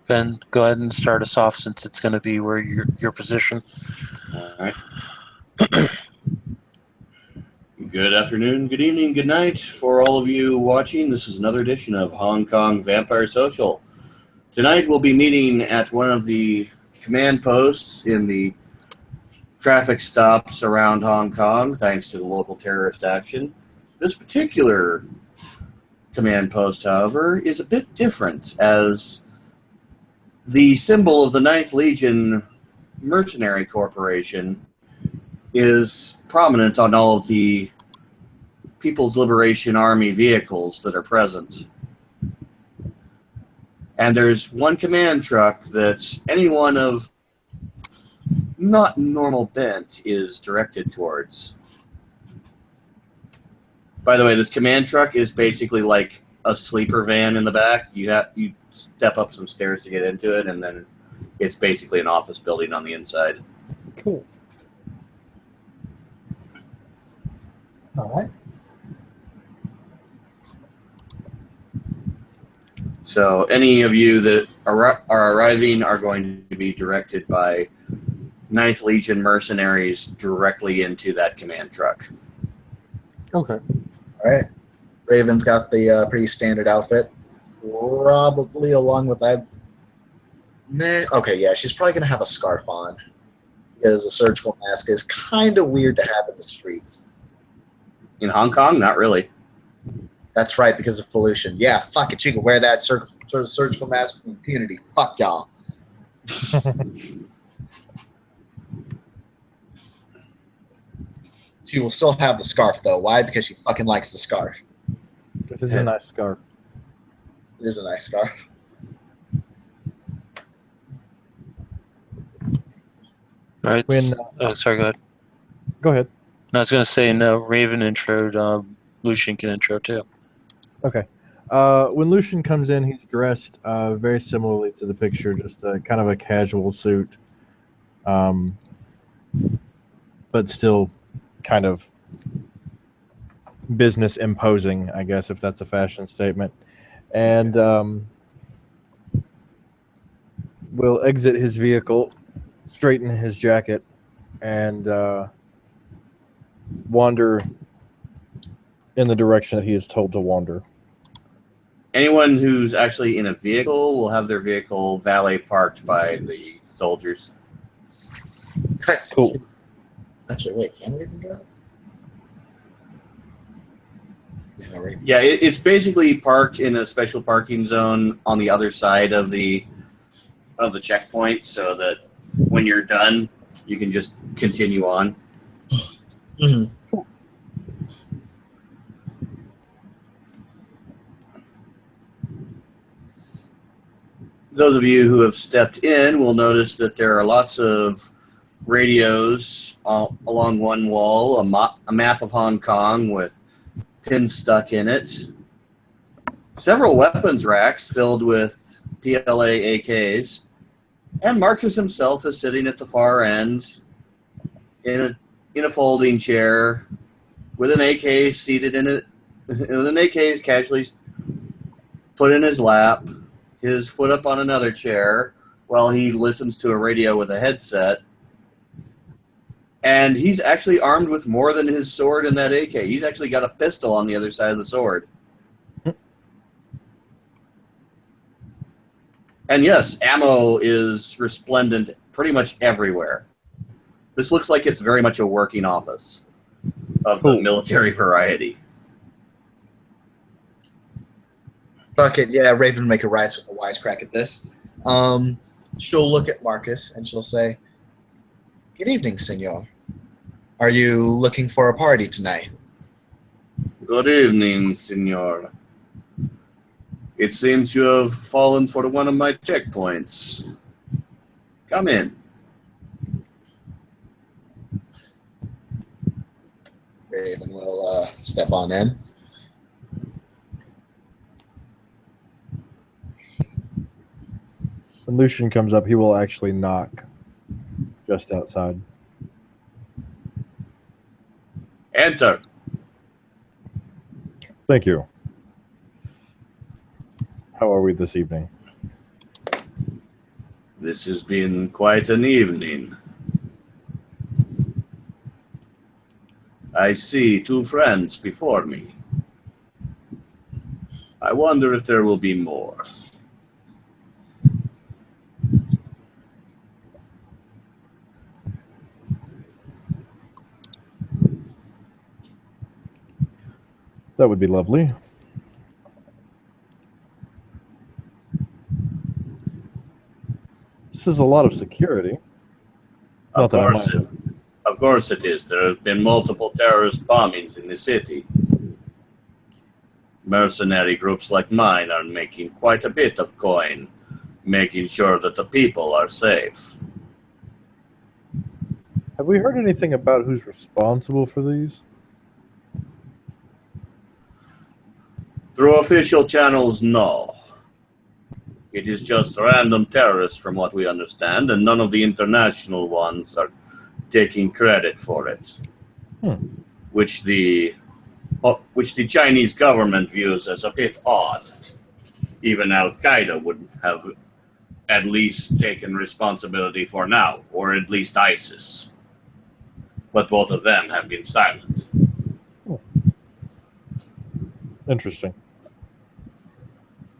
Ben, go ahead and start us off since it's going to be where your position. All right. Good afternoon, good evening, good night for all of you watching. This is another edition of Hong Kong Vampire Social. Tonight we'll be meeting at one of the command posts in the traffic stops around Hong Kong, thanks to the local terrorist action. This particular command post, however, is a bit different, as the symbol of the 9th Legion Mercenary Corporation is prominent on all of the People's Liberation Army vehicles that are present. And there's one command truck that anyone of not normal bent is directed towards. By the way, this command truck is basically like a sleeper van in the back. You step up some stairs to get into it, and then it's basically an office building on the inside. Cool. All right. So any of you that are arriving are going to be directed by 9th Legion mercenaries directly into that command truck. Okay. All right. Raven's got the pretty standard outfit. Probably along with that. Okay, yeah, she's probably going to have a scarf on, because a surgical mask is kind of weird to have in the streets. In Hong Kong, not really. That's right, because of pollution. Yeah, fuck it. You can wear that surgical mask with impunity. Fuck y'all. She will still have the scarf, though. Why? Because she fucking likes the scarf. This is a nice scarf. It is a nice scarf. All right. Sorry, go ahead. Go ahead. No, I was going to say, no, Raven introed, Lucian can intro too. Okay. When Lucian comes in, he's dressed very similarly to the picture, just kind of a casual suit, but still kind of business imposing, I guess, if that's a fashion statement. And will exit his vehicle, straighten his jacket, and wander in the direction that he is told to wander. Anyone who's actually in a vehicle will have their vehicle valet parked by the soldiers. Cool. Actually, wait, can Raven drive? Yeah, Raven. Yeah, it's basically parked in a special parking zone on the other side of the checkpoint, so that when you're done, you can just continue on. Mm-hmm. Those of you who have stepped in will notice that there are lots of radios along one wall, a map of Hong Kong with pins stuck in it, several weapons racks filled with PLA AKs, and Marcus himself is sitting at the far end in a folding chair with an AK seated in it, with an AK casually put in his lap, his foot up on another chair while he listens to a radio with a headset. And he's actually armed with more than his sword and that AK. He's actually got a pistol on the other side of the sword. And yes, ammo is resplendent pretty much everywhere. This looks like it's very much a working office of the military variety. Fuck it, yeah, Raven will make a wisecrack at this. She'll look at Marcus and she'll say, "Good evening, senor. Are you looking for a party tonight?" Good evening, senor. It seems you have fallen for one of my checkpoints. Come in. Raven will step on in. When Lucian comes up, he will actually knock just outside. Enter. Thank you. How are we this evening? This has been quite an evening. I see 2 friends before me. I wonder if there will be more. That would be lovely. This is a lot of security. Not that I mind. Of course it is. There have been multiple terrorist bombings in the city. Mercenary groups like mine are making quite a bit of coin, making sure that the people are safe. Have we heard anything about who's responsible for these? Through official channels, no. It is just random terrorists from what we understand, and none of the international ones are taking credit for it. Which the Chinese government views as a bit odd. Even Al-Qaeda would have at least taken responsibility for now, or at least ISIS. But both of them have been silent. Interesting.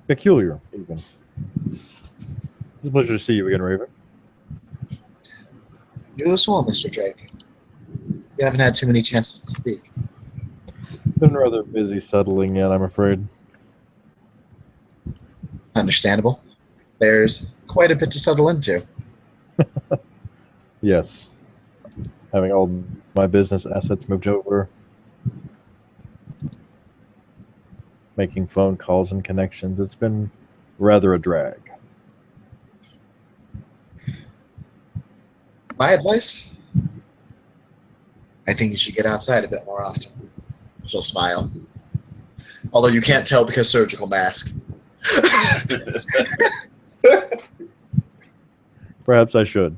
Peculiar, even. It's a pleasure to see you again, Raven. You as well, Mr. Drake. You haven't had too many chances to speak. Been rather busy settling in, I'm afraid. Understandable. There's quite a bit to settle into. Yes. Having all my business assets moved over. Making phone calls and connections. It's been rather a drag. My advice? I think you should get outside a bit more often. She'll smile. Although you can't tell because surgical mask. Perhaps I should.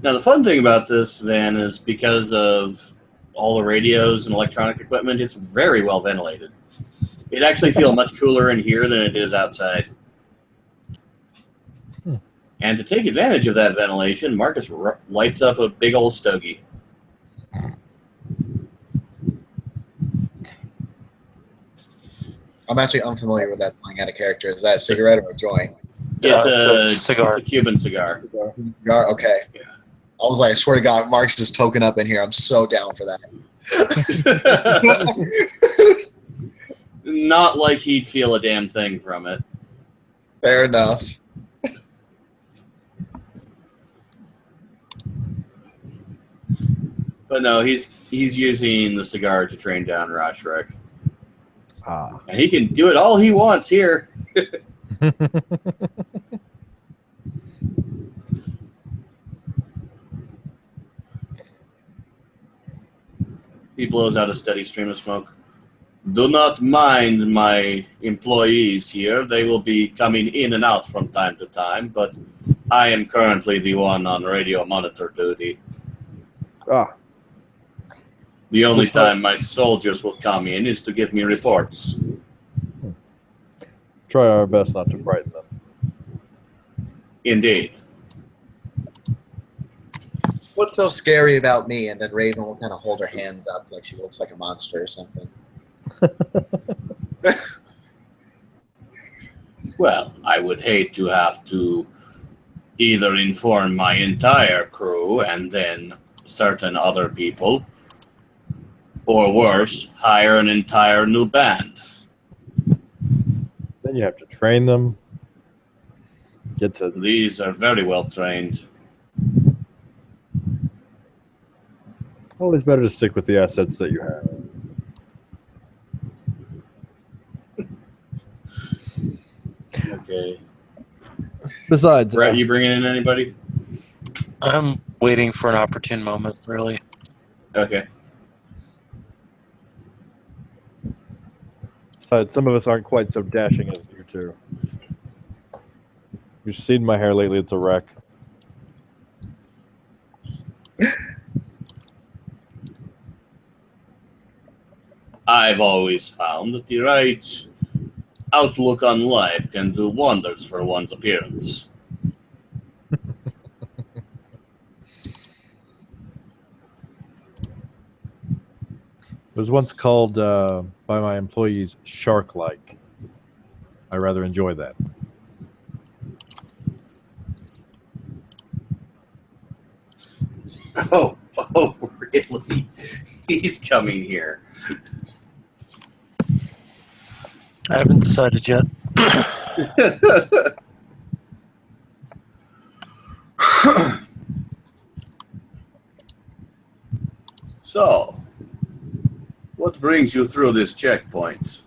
Now, the fun thing about this van is because of all the radios and electronic equipment, it's very well ventilated. It actually feels much cooler in here than it is outside. And to take advantage of that ventilation, Marcus lights up a big old stogie. I'm actually unfamiliar with that flying out of character. Is that a cigarette or a joint? It's a cigar. It's a Cuban cigar. Cigar? Okay. Yeah. I was like, I swear to God, Mark's just token up in here. I'm so down for that. Not like he'd feel a damn thing from it. Fair enough. But no, he's using the cigar to train down Rashrak. Ah. And he can do it all he wants here. He blows out a steady stream of smoke. Do not mind my employees here. They will be coming in and out from time to time, but I am currently the one on radio monitor duty. Ah. The only time my soldiers will come in is to give me reports. Try our best not to frighten them. Indeed. What's so scary about me? And then Raven will kind of hold her hands up like she looks like a monster or something. Well, I would hate to have to either inform my entire crew and then certain other people, or worse, hire an entire new band. Then you have to train them. Get to These are very well trained. always better to stick with the assets that you have. Okay. Besides, Brett, you bringing in anybody? I'm waiting for an opportune moment, really. Okay. some of us aren't quite so dashing as you two. You've seen my hair lately; it's a wreck. I've always found that the right outlook on life can do wonders for one's appearance. It was once called by my employees shark-like. I rather enjoy that. Oh, really? He's coming here. I haven't decided yet. So, what brings you through this checkpoint?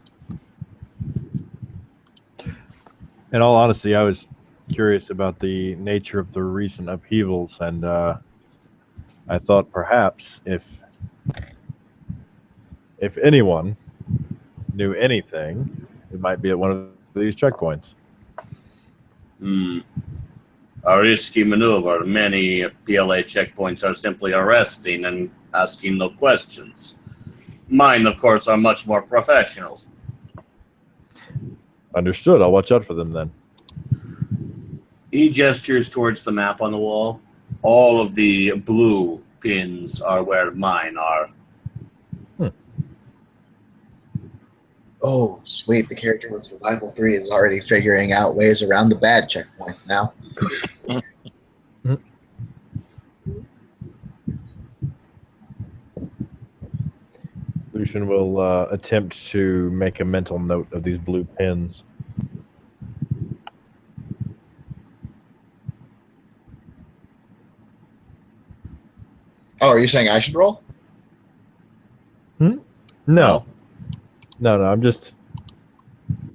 In all honesty, I was curious about the nature of the recent upheavals, and I thought perhaps if anyone knew anything, it might be at one of these checkpoints. A risky maneuver. Many PLA checkpoints are simply arresting and asking no questions. Mine, of course, are much more professional. Understood. I'll watch out for them then. He gestures towards the map on the wall. All of the blue pins are where mine are. Oh, sweet. The character with Survival 3 is already figuring out ways around the bad checkpoints now. Lucian will attempt to make a mental note of these blue pins. Oh, are you saying I should roll? No. I'm just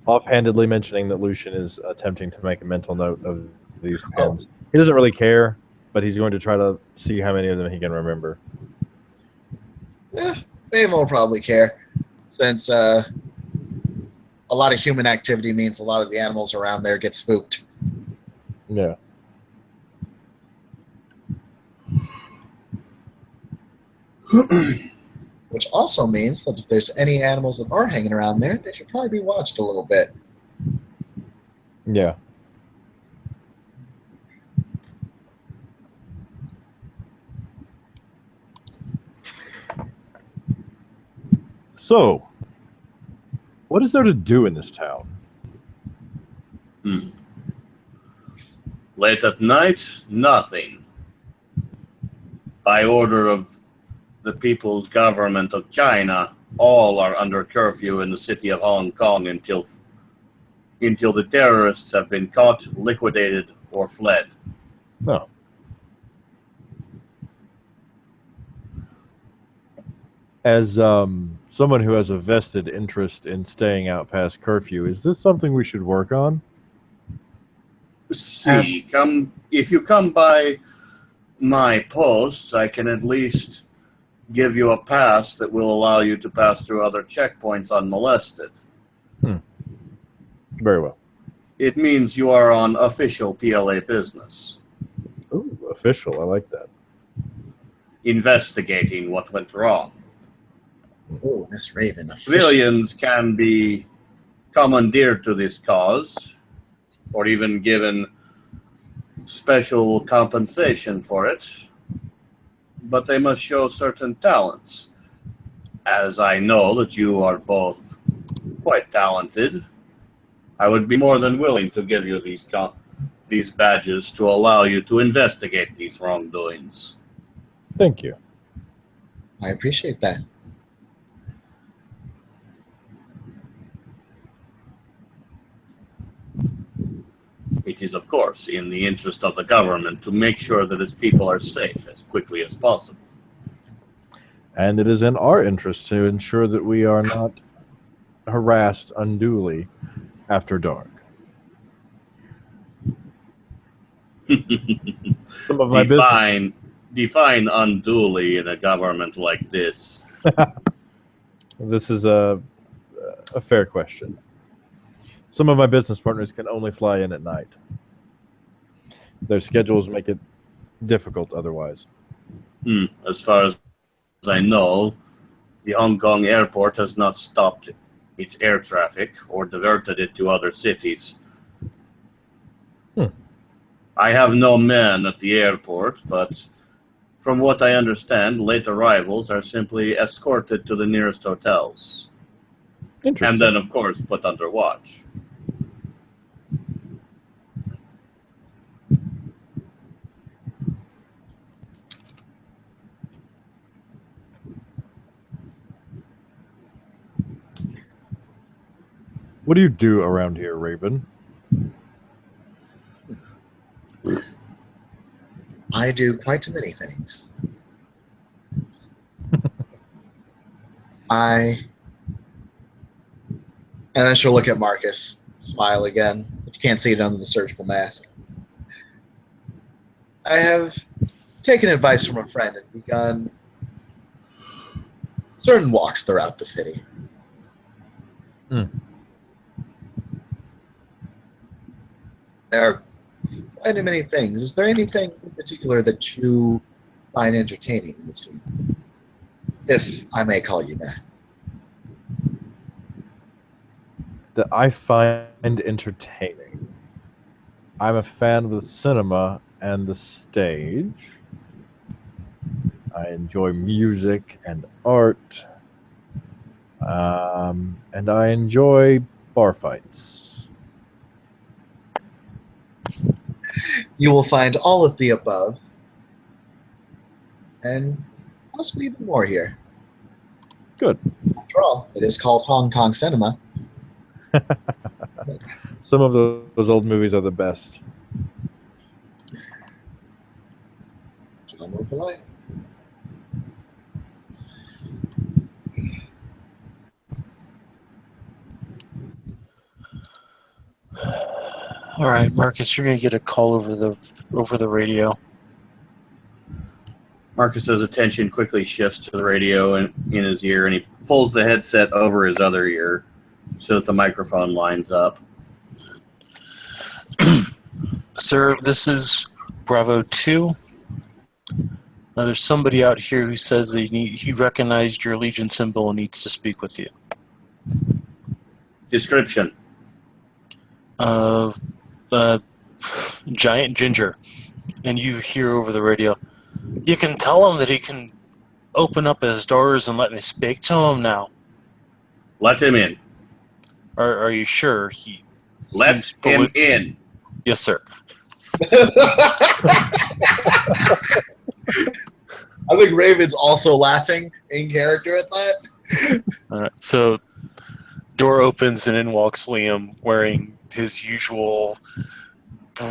offhandedly mentioning that Lucian is attempting to make a mental note of these pins. He doesn't really care, but he's going to try to see how many of them he can remember. Maven will probably care, since a lot of human activity means a lot of the animals around there get spooked. Yeah. Which also means that if there's any animals that are hanging around there, they should probably be watched a little bit. Yeah. So, what is there to do in this town? Late at night, nothing. By order of the People's Government of China, all are under curfew in the city of Hong Kong until the terrorists have been caught, liquidated, or fled. No. As someone who has a vested interest in staying out past curfew, is this something we should work on? See, if you come by my posts, I can at least give you a pass that will allow you to pass through other checkpoints unmolested. Very well. It means you are on official PLA business. Ooh, official. I like that. Investigating what went wrong. Oh, Miss Raven. Civilians can be commandeered to this cause, or even given special compensation for it, but they must show certain talents. As I know that you are both quite talented, I would be more than willing to give you these badges to allow you to investigate these wrongdoings. Thank you. I appreciate that. It is, of course, in the interest of the government to make sure that its people are safe as quickly as possible. And it is in our interest to ensure that we are not harassed unduly after dark. Some of my business. Define unduly in a government like this. This is a fair question. Some of my business partners can only fly in at night. Their schedules make it difficult otherwise. As far as I know, the Hong Kong airport has not stopped its air traffic or diverted it to other cities. I have no men at the airport, but from what I understand, late arrivals are simply escorted to the nearest hotels. Interesting. And then, of course, put under watch. What do you do around here, Raven? I do quite many things. And then she'll look at Marcus, smile again, but you can't see it under the surgical mask. I have taken advice from a friend and begun certain walks throughout the city. There are quite many things. Is there anything in particular that you find entertaining in the city? If I may call you that. That I find entertaining. I'm a fan of the cinema and the stage. I enjoy music and art. And I enjoy bar fights. You will find all of the above, and possibly even more here. Good. After all, it is called Hong Kong cinema. Some of those old movies are the best. John Morpholite. All right, Marcus, you're gonna get a call over the radio. Marcus's attention quickly shifts to the radio in his ear, and he pulls the headset over his other ear so that the microphone lines up. Sir, this is Bravo 2. Now, there's somebody out here who says that he recognized your Legion symbol and needs to speak with you. Description. Giant ginger. And you hear over the radio, you can tell him that he can open up his doors and let me speak to him now. Let him in. Are you sure? Let seems him in. Yes, sir. I think Raven's also laughing in character at that. All right, so door opens and in walks Liam wearing his usual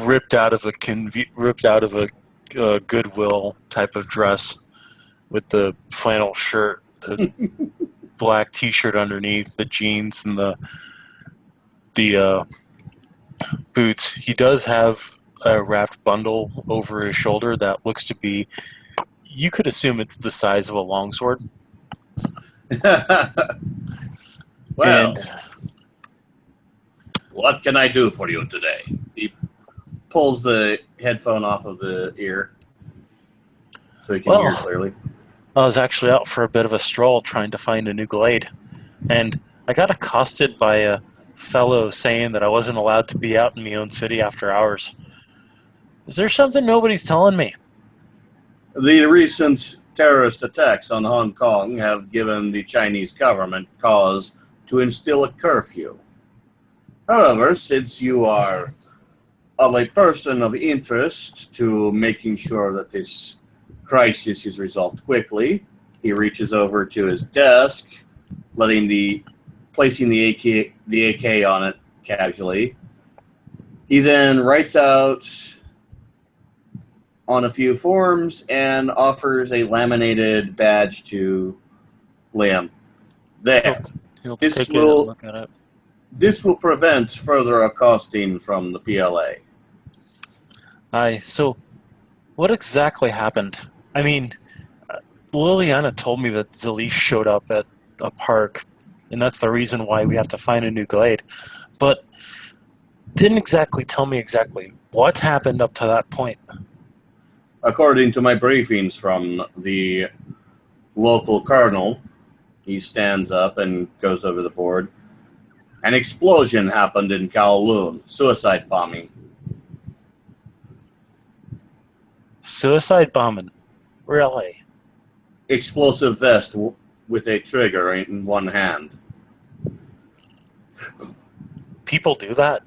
ripped out of a Goodwill type of dress with the flannel shirt, the black T-shirt underneath, the jeans, and the boots. He does have a wrapped bundle over his shoulder that looks to be, you could assume it's the size of a longsword. Well, And what can I do for you today? He pulls the headphone off of the ear so he can hear clearly. I was actually out for a bit of a stroll trying to find a new glade, and I got accosted by a fellow saying that I wasn't allowed to be out in my own city after hours. Is there something nobody's telling me? The recent terrorist attacks on Hong Kong have given the Chinese government cause to instill a curfew. However, since you are of a person of interest to making sure that this crisis is resolved quickly, he reaches over to his desk, placing the AK on it casually. He then writes out on a few forms and offers a laminated badge to Liam. There. He'll This take it will- and look at it. This will prevent further accosting from the PLA. So what exactly happened? I mean, Liliana told me that Zalish showed up at a park, and that's the reason why we have to find a new glade. But didn't exactly tell me exactly what happened up to that point. According to my briefings from the local colonel, he stands up and goes over the board. An explosion happened in Kowloon. Suicide bombing. Suicide bombing. Really? Explosive vest with a trigger in one hand. People do that?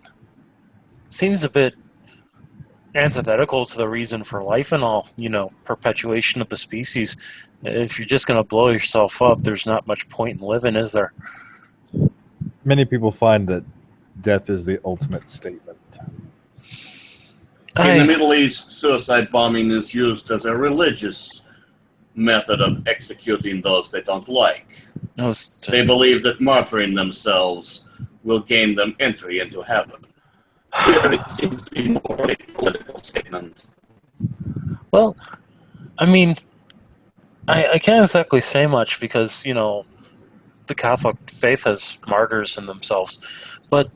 Seems a bit antithetical to the reason for life and all, perpetuation of the species. If you're just going to blow yourself up, there's not much point in living, is there? Many people find that death is the ultimate statement. In the Middle East, suicide bombing is used as a religious method of executing those they don't like. They believe that martyring themselves will gain them entry into heaven. Here it seems to be more a political statement. Well, I mean, I can't exactly say much because, the Catholic faith has martyrs in themselves. But,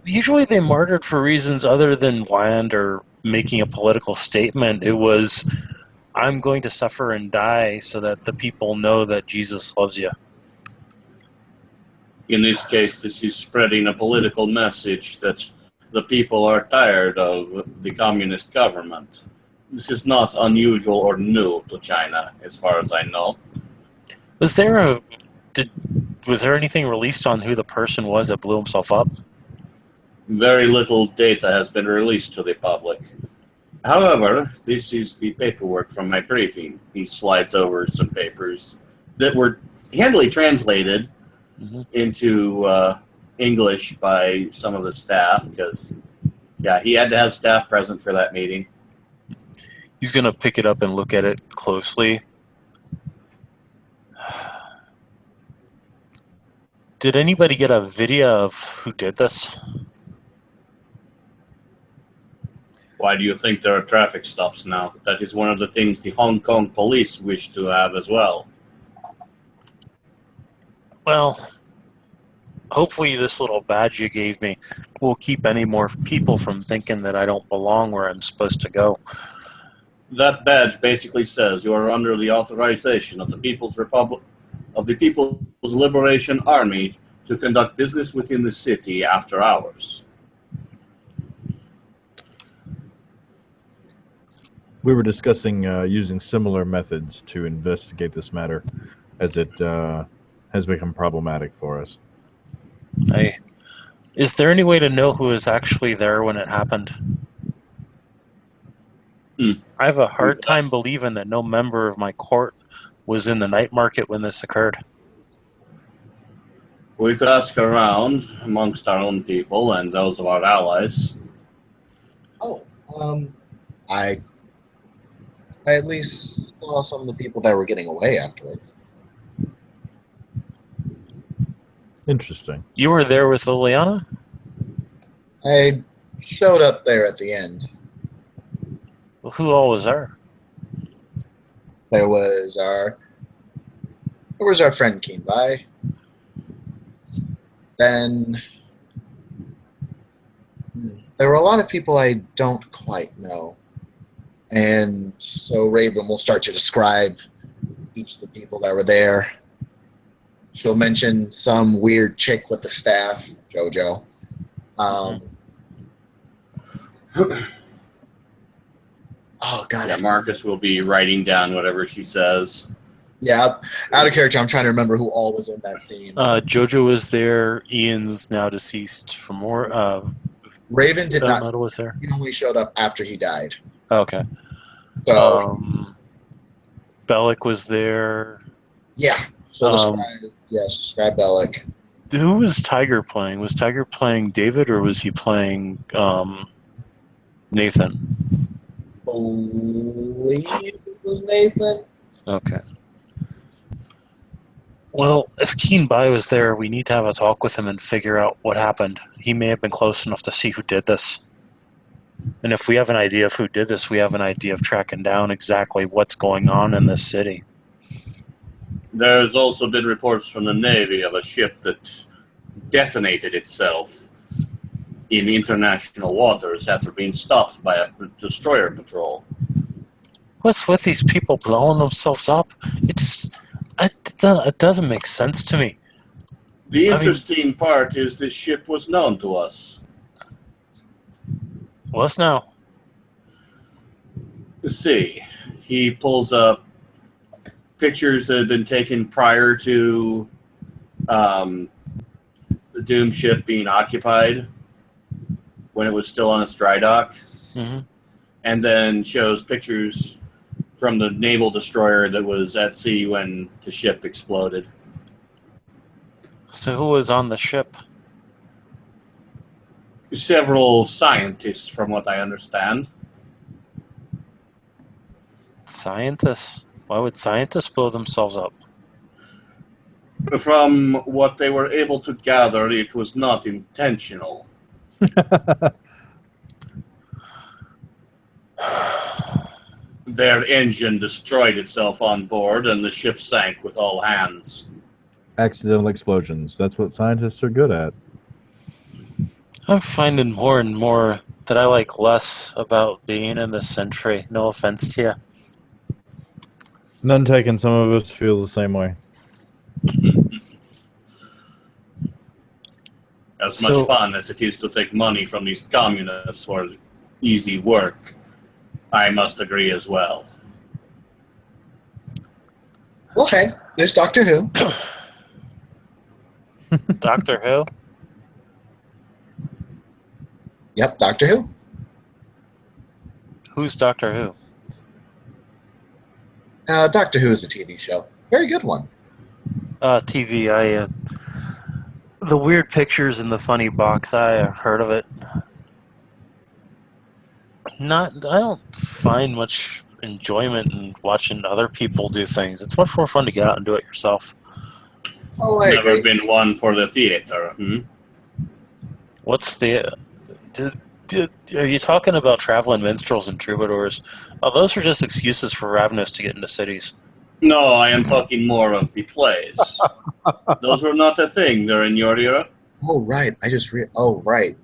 usually they martyred for reasons other than land or making a political statement. It was, I'm going to suffer and die so that the people know that Jesus loves you. In this case, this is spreading a political message that the people are tired of the communist government. This is not unusual or new to China, as far as I know. Was there anything released on who the person was that blew himself up? Very little data has been released to the public. However, this is the paperwork from my briefing. He slides over some papers that were handily translated into English by some of the staff because, he had to have staff present for that meeting. He's going to pick it up and look at it closely. Did anybody get a video of who did this? Why do you think there are traffic stops now? That is one of the things the Hong Kong police wish to have as well. Well, hopefully this little badge you gave me will keep any more people from thinking that I don't belong where I'm supposed to go. That badge basically says you are under the authorization of the People's Liberation Army to conduct business within the city after hours. We were discussing using similar methods to investigate this matter as it has become problematic for us. Is there any way to know who was actually there when it happened? I have a hard time believing that no member of my court was in the night market when this occurred. We could ask around amongst our own people and those of our allies. I at least saw some of the people that were getting away afterwards. Interesting. You were there with Liliana? I showed up there at the end. Well, who all was there? There was our friend Keen Bai. Then there were a lot of people I don't quite know. And so Raven will start to describe each of the people that were there. She'll mention some weird chick with the staff, JoJo. Oh, God. Yeah, Marcus will be writing down whatever she says. Yeah, out of character, I'm trying to remember who all was in that scene. JoJo was there. Ian's now deceased from more. Raven did not. Metal was there. He only showed up after he died. Okay. So, Bellic was there. yeah. So describe Bellic. Who was Tiger playing? Was Tiger playing David or was he playing Nathan? I believe it was Nathan. Okay. Well, if Keen Bai was there, we need to have a talk with him and figure out what happened. He may have been close enough to see who did this. And if we have an idea of who did this, we have an idea of tracking down exactly what's going on in this city. There's also been reports from the Navy of a ship that detonated itself in international waters after being stopped by a destroyer patrol. What's with these people blowing themselves up? It doesn't make sense to me. The I mean- interesting part is this ship was known to us. What's now? Let's see. He pulls up pictures that had been taken prior to the Doom ship being occupied when it was still on its dry dock, Hmm. and then shows pictures from the naval destroyer that was at sea when the ship exploded. So who was on the ship? Several scientists, from what I understand. Scientists. Why would scientists blow themselves up? From what they were able to gather, it was not intentional. Their engine destroyed itself on board, and the ship sank with all hands. Accidental explosions. That's what scientists are good at. I'm finding more and more that I like less about being in this century. No offense to you. None taken. Some of us feel the same way. As much So- fun as it is to take money from these communists for easy work, I must agree as well. Well, hey, there's Doctor Who. Doctor Who? Yep, Doctor Who. Who's Doctor Who? Doctor Who is a TV show. Very good one. TV. The weird pictures in the funny box. I heard of it. I don't find much enjoyment in watching other people do things. It's much more fun to get out and do it yourself. Oh, I Never agree. been one for the theater. What's the? Are you talking about traveling minstrels and troubadours? Oh, those are just excuses for Ravnos to get into cities. No, I am talking more of the plays. Those were not a thing during your era. Oh, right. Oh, right.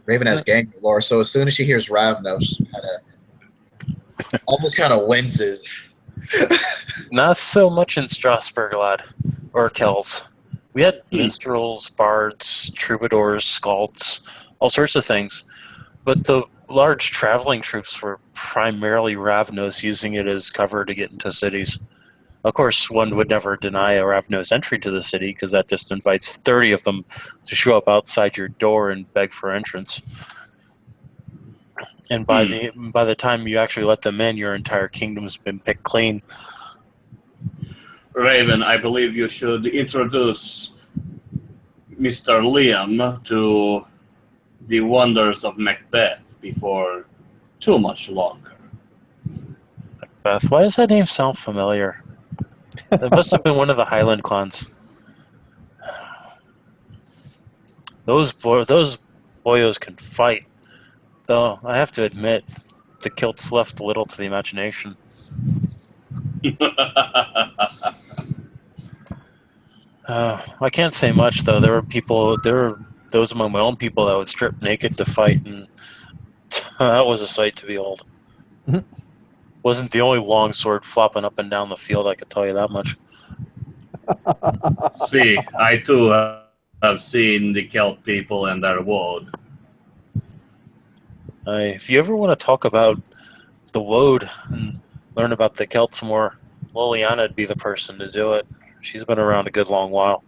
Raven has gang lore, so as soon as she hears Ravnos, almost kind of winces. Not so much in Strasbourg, lad, or Kells. We had minstrels, bards, troubadours, skalds, all sorts of things. But the large traveling troops were primarily Ravnos, using it as cover to get into cities. Of course, one would never deny a Ravnos entry to the city, because that just invites 30 of them to show up outside your door and beg for entrance. And by the time you actually let them in, your entire kingdom's been picked clean. Raven, I believe you should introduce Mr. Liam to the wonders of Macbeth before too much longer. Beth, why does that name sound familiar? It must have been one of the Highland clans. Those boyos can fight, though I have to admit, the kilts left little to the imagination. I can't say much though. There were those among my own people that would strip naked to fight, and that was a sight to behold. Wasn't the only long sword flopping up and down the field, I could tell you that much. See, I too have seen the Celt people and their woad. If you ever want to talk about the Woad and learn about the Celts more, Liliana would be the person to do it. She's been around a good long while.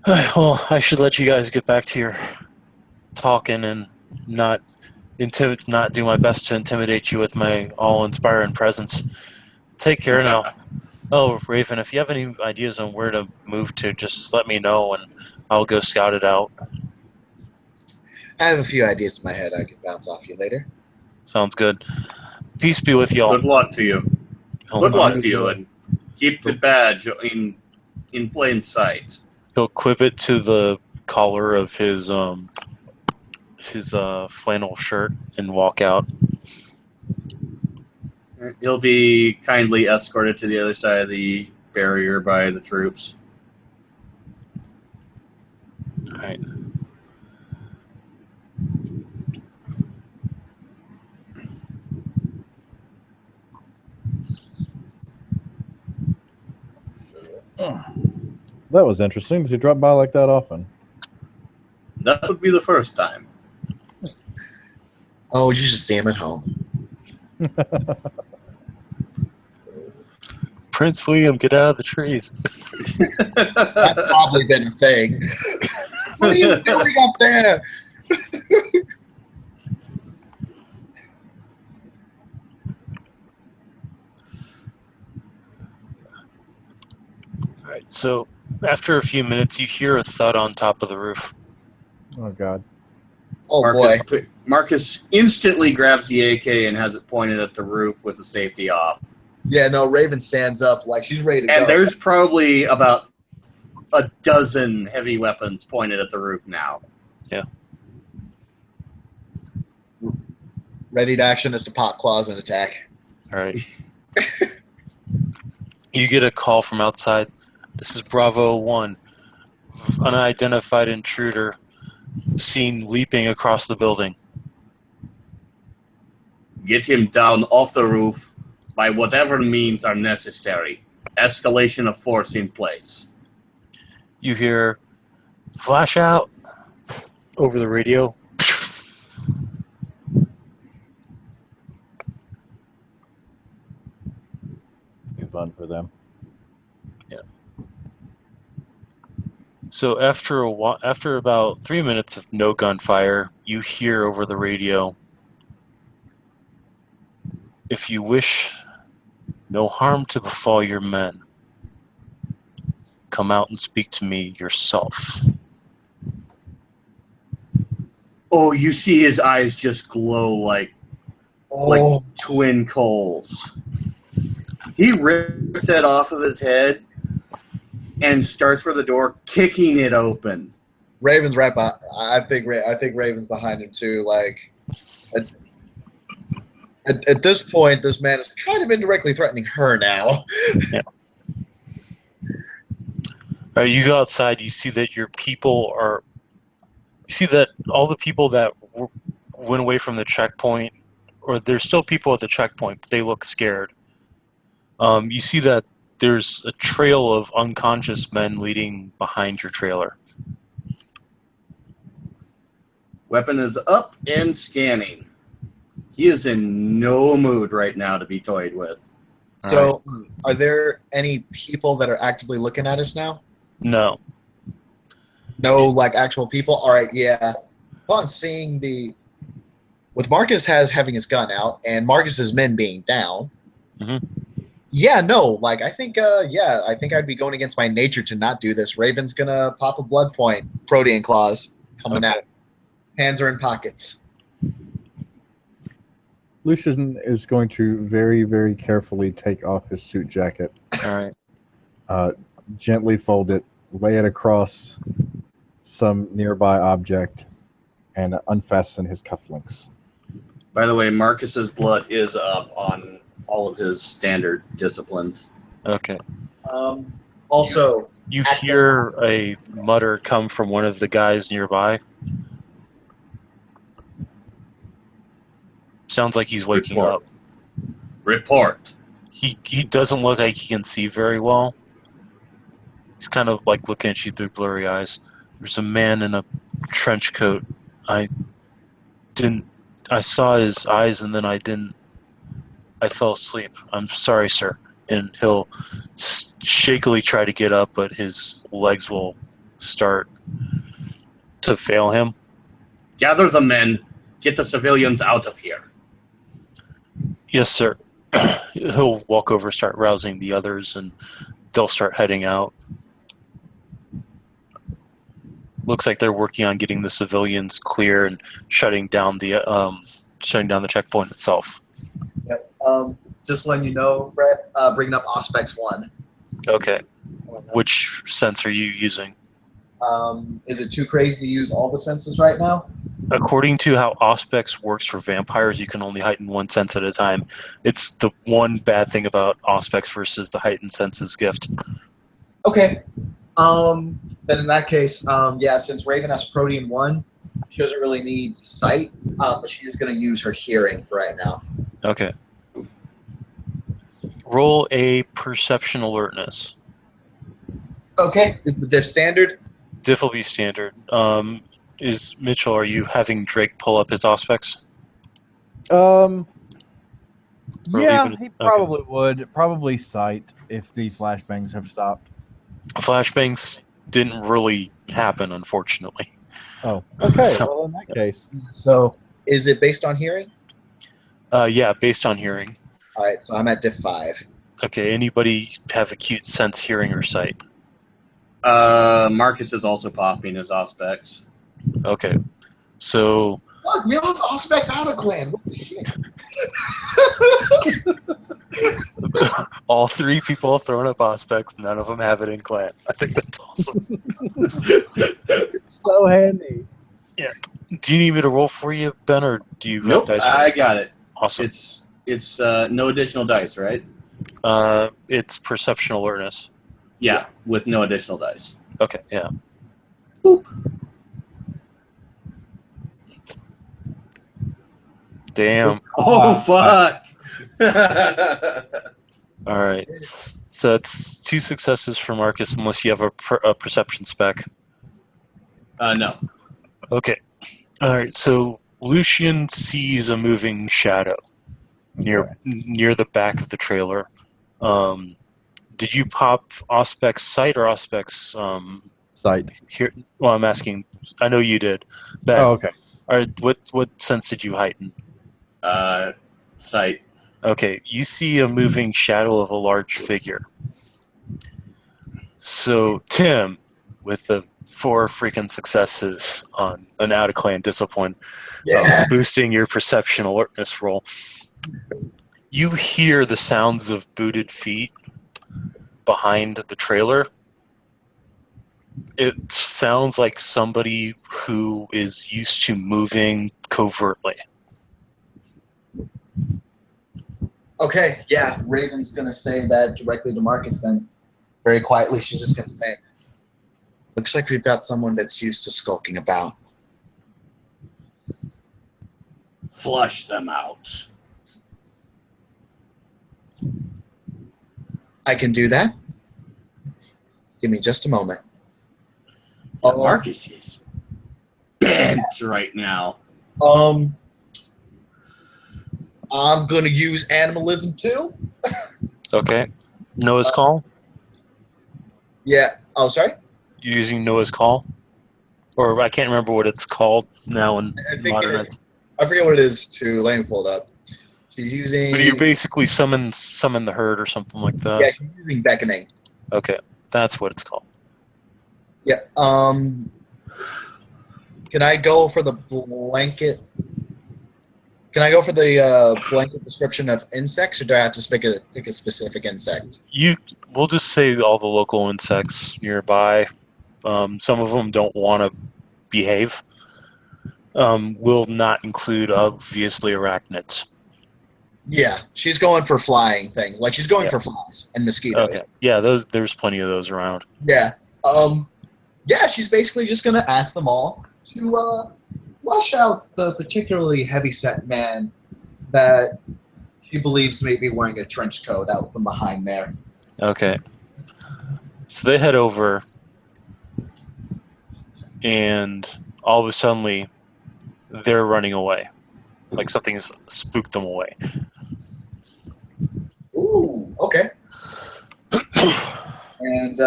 Well, I should let you guys get back to your talking and not do my best to intimidate you with my all-inspiring presence. Take care now. Oh, Raven, if you have any ideas on where to move to, just let me know and I'll go scout it out. I have a few ideas in my head I can bounce off you later. Sounds good. Peace be with y'all. Good luck to you. He'll, Good luck to you, and keep the badge in plain sight. he'll clip it to the collar of his flannel shirt and walk out. He'll be kindly escorted to the other side of the barrier by the troops. All right. That was interesting. Does he drop by like that often? That would be the first time. Oh, you should see him at home. Prince Liam, get out of the trees. That's probably been a thing. What are you doing up there? All right, so after a few minutes, you hear a thud on top of the roof. Oh God. Oh boy. Marcus instantly grabs the AK and has it pointed at the roof with the safety off. Yeah, no, Raven stands up like she's ready to go. And there's probably about a dozen heavy weapons pointed at the roof now. Ready to action is to pop claws and attack. All right. You get a call from outside. This is Bravo 1. Unidentified intruder seen leaping across the building. Get him down off the roof by whatever means are necessary. Escalation of force in place. You hear flash out over the radio. Be fun for them. So after about 3 minutes of no gunfire, you hear over the radio, "If you wish no harm to befall your men, come out and speak to me yourself." Oh, you see his eyes just glow like twin coals. He rips it off of his head and starts for the door, kicking it open. Raven's right behind. I think Raven's behind him too. Like, at this point, this man is kind of indirectly threatening her now. Yeah. All right, you go outside. You see that your people are. You see that all the people that went away from the checkpoint, or there's still people at the checkpoint, but they look scared. You see that there's a trail of unconscious men leading behind your trailer. Weapon is up and scanning. He is in no mood right now to be toyed with. So, are there any people that are actively looking at us now? No. No, like actual people. All right, yeah. Upon seeing with Marcus having his gun out and Marcus's men being down. Mhm. Yeah, no, like I think I'd be going against my nature to not do this. Raven's gonna pop a blood point, Protean claws coming out. Hands are in pockets. Lucian is going to very, very carefully take off his suit jacket, All right. gently fold it, lay it across some nearby object, and unfasten his cufflinks. By the way, Marcus's blood is up on all of his standard disciplines. Okay. Also, You hear a mutter come from one of the guys nearby. Sounds like he's waking Report. up. Report. He doesn't look like he can see very well. He's kind of like looking at you through blurry eyes. There's a man in a trench coat. I saw his eyes and then I fell asleep. I'm sorry, sir. And he'll shakily try to get up, but his legs will start to fail him. Gather the men. Get the civilians out of here. Yes, sir. He'll walk over, start rousing the others, and they'll start heading out. Looks like they're working on getting the civilians clear and shutting down the checkpoint itself. yep. Just letting you know, Brett, bringing up Auspex 1. Okay. Which sense are you using? Is it too crazy to use all the senses right now? According to how Auspex works for vampires, you can only heighten one sense at a time. It's the one bad thing about Auspex versus the heightened senses gift. Okay. Then in that case, since Raven has Protean 1, she doesn't really need sight, but she is going to use her hearing for right now. Okay. Roll a perception alertness. Okay, is the diff standard? Diff will be standard. Is Mitchell? Are you having Drake pull up his aspects? Yeah, even- he okay. probably would. Probably sight if the flashbangs have stopped. Flashbangs didn't really happen, unfortunately. Oh, okay. So- Well, in that case, So, is it based on hearing? Yeah, based on hearing. All right, so I'm at diff 5. Okay, anybody have acute sense, hearing, or sight? Marcus is also popping his aspects. Okay, so Look, we all have Auspex out of clan. What the shit? all 3 people have thrown up aspects. None of them have it in clan. I think that's awesome. so handy. Do you need me to roll for you, Ben, or do you Nope, have dice? I got it. Awesome. It's no additional dice, right? It's perception alertness. Yeah, with no additional dice. Okay, yeah. Boop. Damn. Oh fuck! All right. So that's 2 successes for Marcus, unless you have a perception spec. No. Okay. All right. So Lucian sees a moving shadow near the back of the trailer. Did you pop Auspex sight or Auspex Sight. here? Well, I'm asking. I know you did. Ben, Oh, okay. all right, what sense did you heighten? Sight. Okay, you see a moving shadow of a large figure. So Tim, with the 4 freaking successes on an out of clan discipline, Yeah. boosting your perception alertness roll, you hear the sounds of booted feet behind the trailer. It sounds like somebody who is used to moving covertly. Okay, yeah, Raven's going to say that directly to Marcus then. Very quietly, she's just going to say, looks like we've got someone that's used to skulking about. Flush them out. I can do that. Give me just a moment. Marcus is bent right now. I'm going to use animalism too. Okay. Noah's Call? Yeah. Oh, sorry? You using Noah's Call? Or I can't remember what it's called now in I think modern it- nights. I forget what it is to let me pull it up. She's using. But you basically summon the herd or something like that. Yeah, she's using beckoning. Okay, that's what it's called. Yeah. Can I go for the blanket? Can I go for the blanket description of insects, or do I have to pick a specific insect? We'll just say all the local insects nearby. Some of them don't want to behave. Will not include obviously arachnids. Yeah, she's going for flying things. Like she's going Yeah. for flies and mosquitoes. Okay, yeah, there's plenty of those around. Yeah. Yeah, she's basically just gonna ask them all to flush out the particularly heavy-set man that she believes may be wearing a trench coat out from behind there. Okay, so they head over, and all of a sudden, they're running away, like something has spooked them away. Ooh, okay. And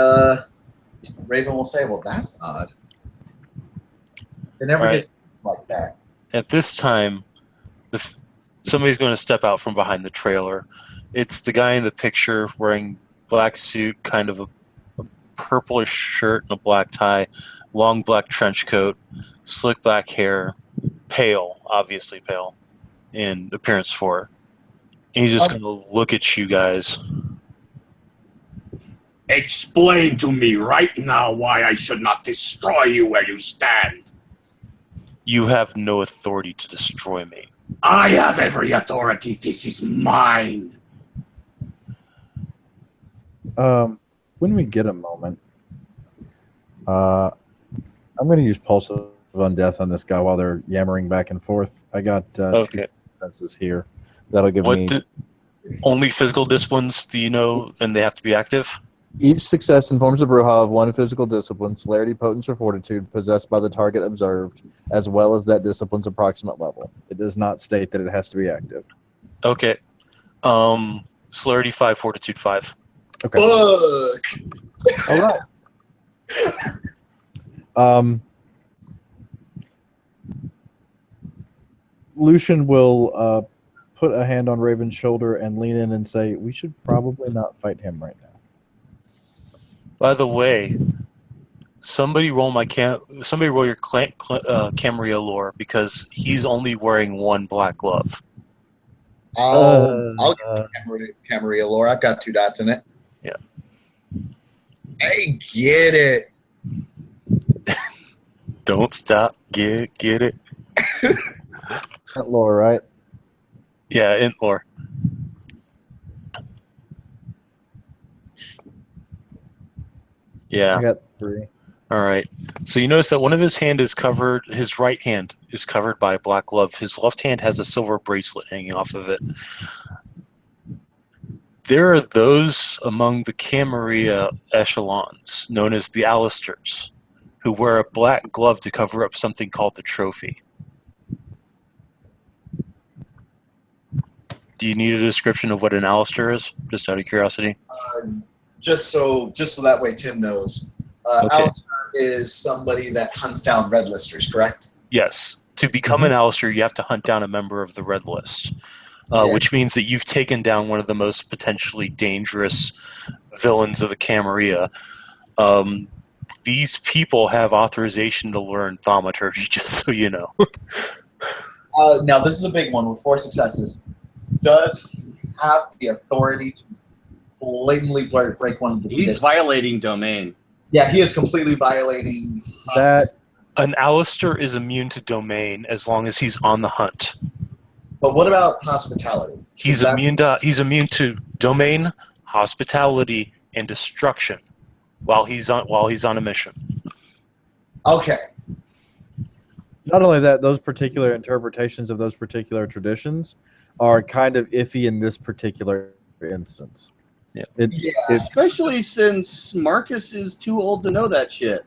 Raven will say, "Well, that's odd. They never Right. get like that." At this time, somebody's going to step out from behind the trailer. It's the guy in the picture wearing black suit, kind of a purplish shirt and a black tie, long black trench coat, slick black hair, pale, obviously pale, in appearance for it. And he's just going to look at you guys. Explain to me right now why I should not destroy you where you stand. You have no authority to destroy me. I have every authority. This is mine. When we get a moment, I'm going to use Pulse of Undeath on this guy while they're yammering back and forth. I got Okay. 2 senses here. That'll give What me. only physical disciplines do you know, and they have to be active? Each success informs the Bruja of one physical discipline, celerity, potence, or fortitude possessed by the target observed, as well as that discipline's approximate level. It does not state that it has to be active. Okay. Celerity 5, Fortitude 5. Okay. Fuck. All right. Lucian will put a hand on Raven's shoulder and lean in and say, "We should probably not fight him right now." By the way, somebody roll your Camarilla lore because he's only wearing one black glove. I'll get Camarilla lore. I've got 2 dots in it. Yeah. Hey, get it. Don't stop. Get it. That lore, right? Yeah, int lore. Yeah. I got 3. All right. So you notice that one of his hand is covered. His right hand is covered by a black glove. His left hand has a silver bracelet hanging off of it. There are those among the Camarilla echelons, known as the Alisters, who wear a black glove to cover up something called the trophy. Do you need a description of what an Alistair is, just out of curiosity? Just so that way Tim knows. Okay. Alistair is somebody that hunts down red listers, correct? Yes. To become an Alistair, you have to hunt down a member of the Red List, which means that you've taken down one of the most potentially dangerous villains of the Camarilla. These people have authorization to learn thaumaturgy, just so you know. Now, this is a big one with 4 successes. Does he have the authority to blatantly break one of the He's conditions? violating domain. Yeah, he is completely violating That An Alistair is immune to domain as long as he's on the hunt. But what about hospitality? He's immune to domain, hospitality, and destruction while he's on a mission. Okay. not only that, those particular interpretations of those particular traditions are kind of iffy in this particular instance. Yeah. Especially since Marcus is too old to know that shit.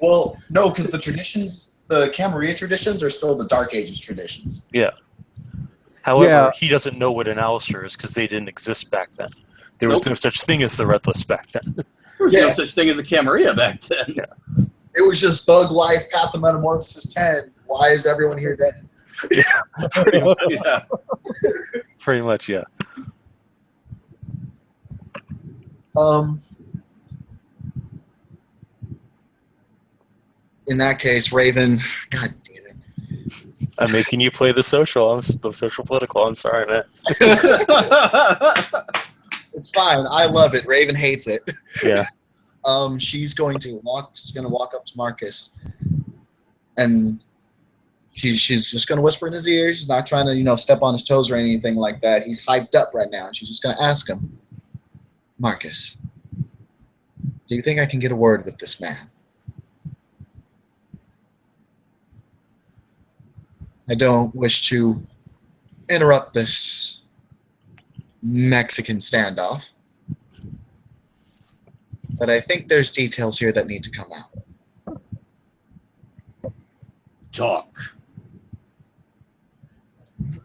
Well, no, because the traditions, the Camarilla traditions, are still the Dark Ages traditions. However, Yeah. he doesn't know what an Alistair is because they didn't exist back then. There was no such thing as the Red List back then. There was no such thing as a Camarilla back then. It was just Thug Life, Path of Metamorphosis 10. Why is everyone here dead? Pretty much, Yeah. pretty much, yeah. In that case, Raven, God damn it. I'm making you play the social political. I'm sorry, man. It's fine. I love it. Raven hates it. Yeah. She's going to walk up to Marcus, and she's just going to whisper in his ear. She's not trying to, step on his toes or anything like that. He's hyped up right now, and she's just going to ask him, Marcus, do you think I can get a word with this man? I don't wish to interrupt this Mexican standoff, but I think there's details here that need to come out. Talk.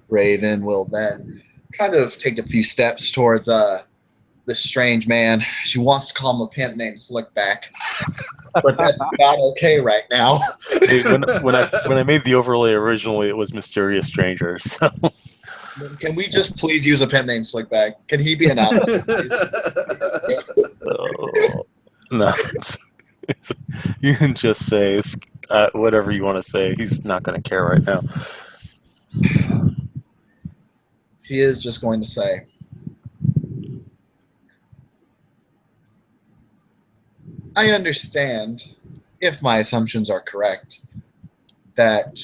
Raven will then kind of take a few steps towards this strange man. She wants to call him a pimp named Slickback, but that's not okay right now. Hey, when I made the overlay originally, it was Mysterious Stranger. So Can we just please use a pimp named Slickback? Can he be announced? no, you can just say whatever you want to say. He's not going to care right now. She is just going to say, I understand, if my assumptions are correct, that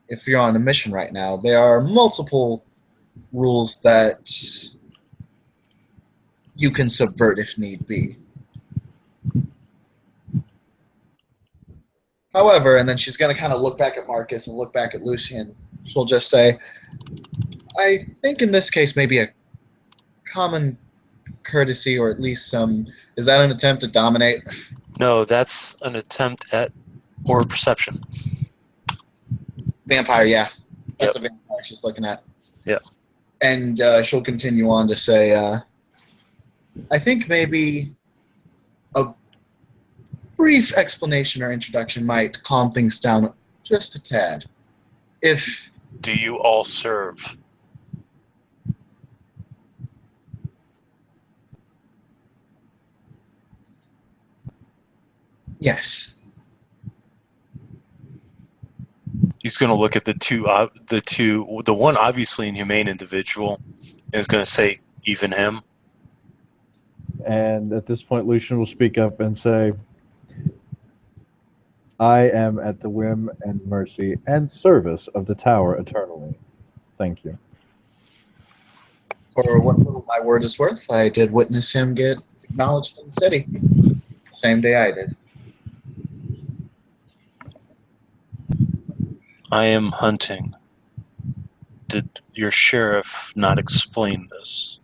if you're on a mission right now, there are multiple rules that you can subvert if need be. However, and then she's going to kind of look back at Marcus and look back at Lucian. She'll just say, I think in this case maybe a common courtesy or at least some. Is that an attempt to dominate? No, that's an attempt at or perception. Vampire, yeah. That's a vampire she's looking at. Yeah. And she'll continue on to say, I think maybe a brief explanation or introduction might calm things down just a tad. If Do you all serve? yes. He's going to look at the one obviously inhumane individual, and is going to say, even him. And at this point, Lucian will speak up and say, I am at the whim and mercy and service of the tower eternally. Thank you. For what little my word is worth, I did witness him get acknowledged in the city. Same day I did. I am hunting. Did your sheriff not explain this?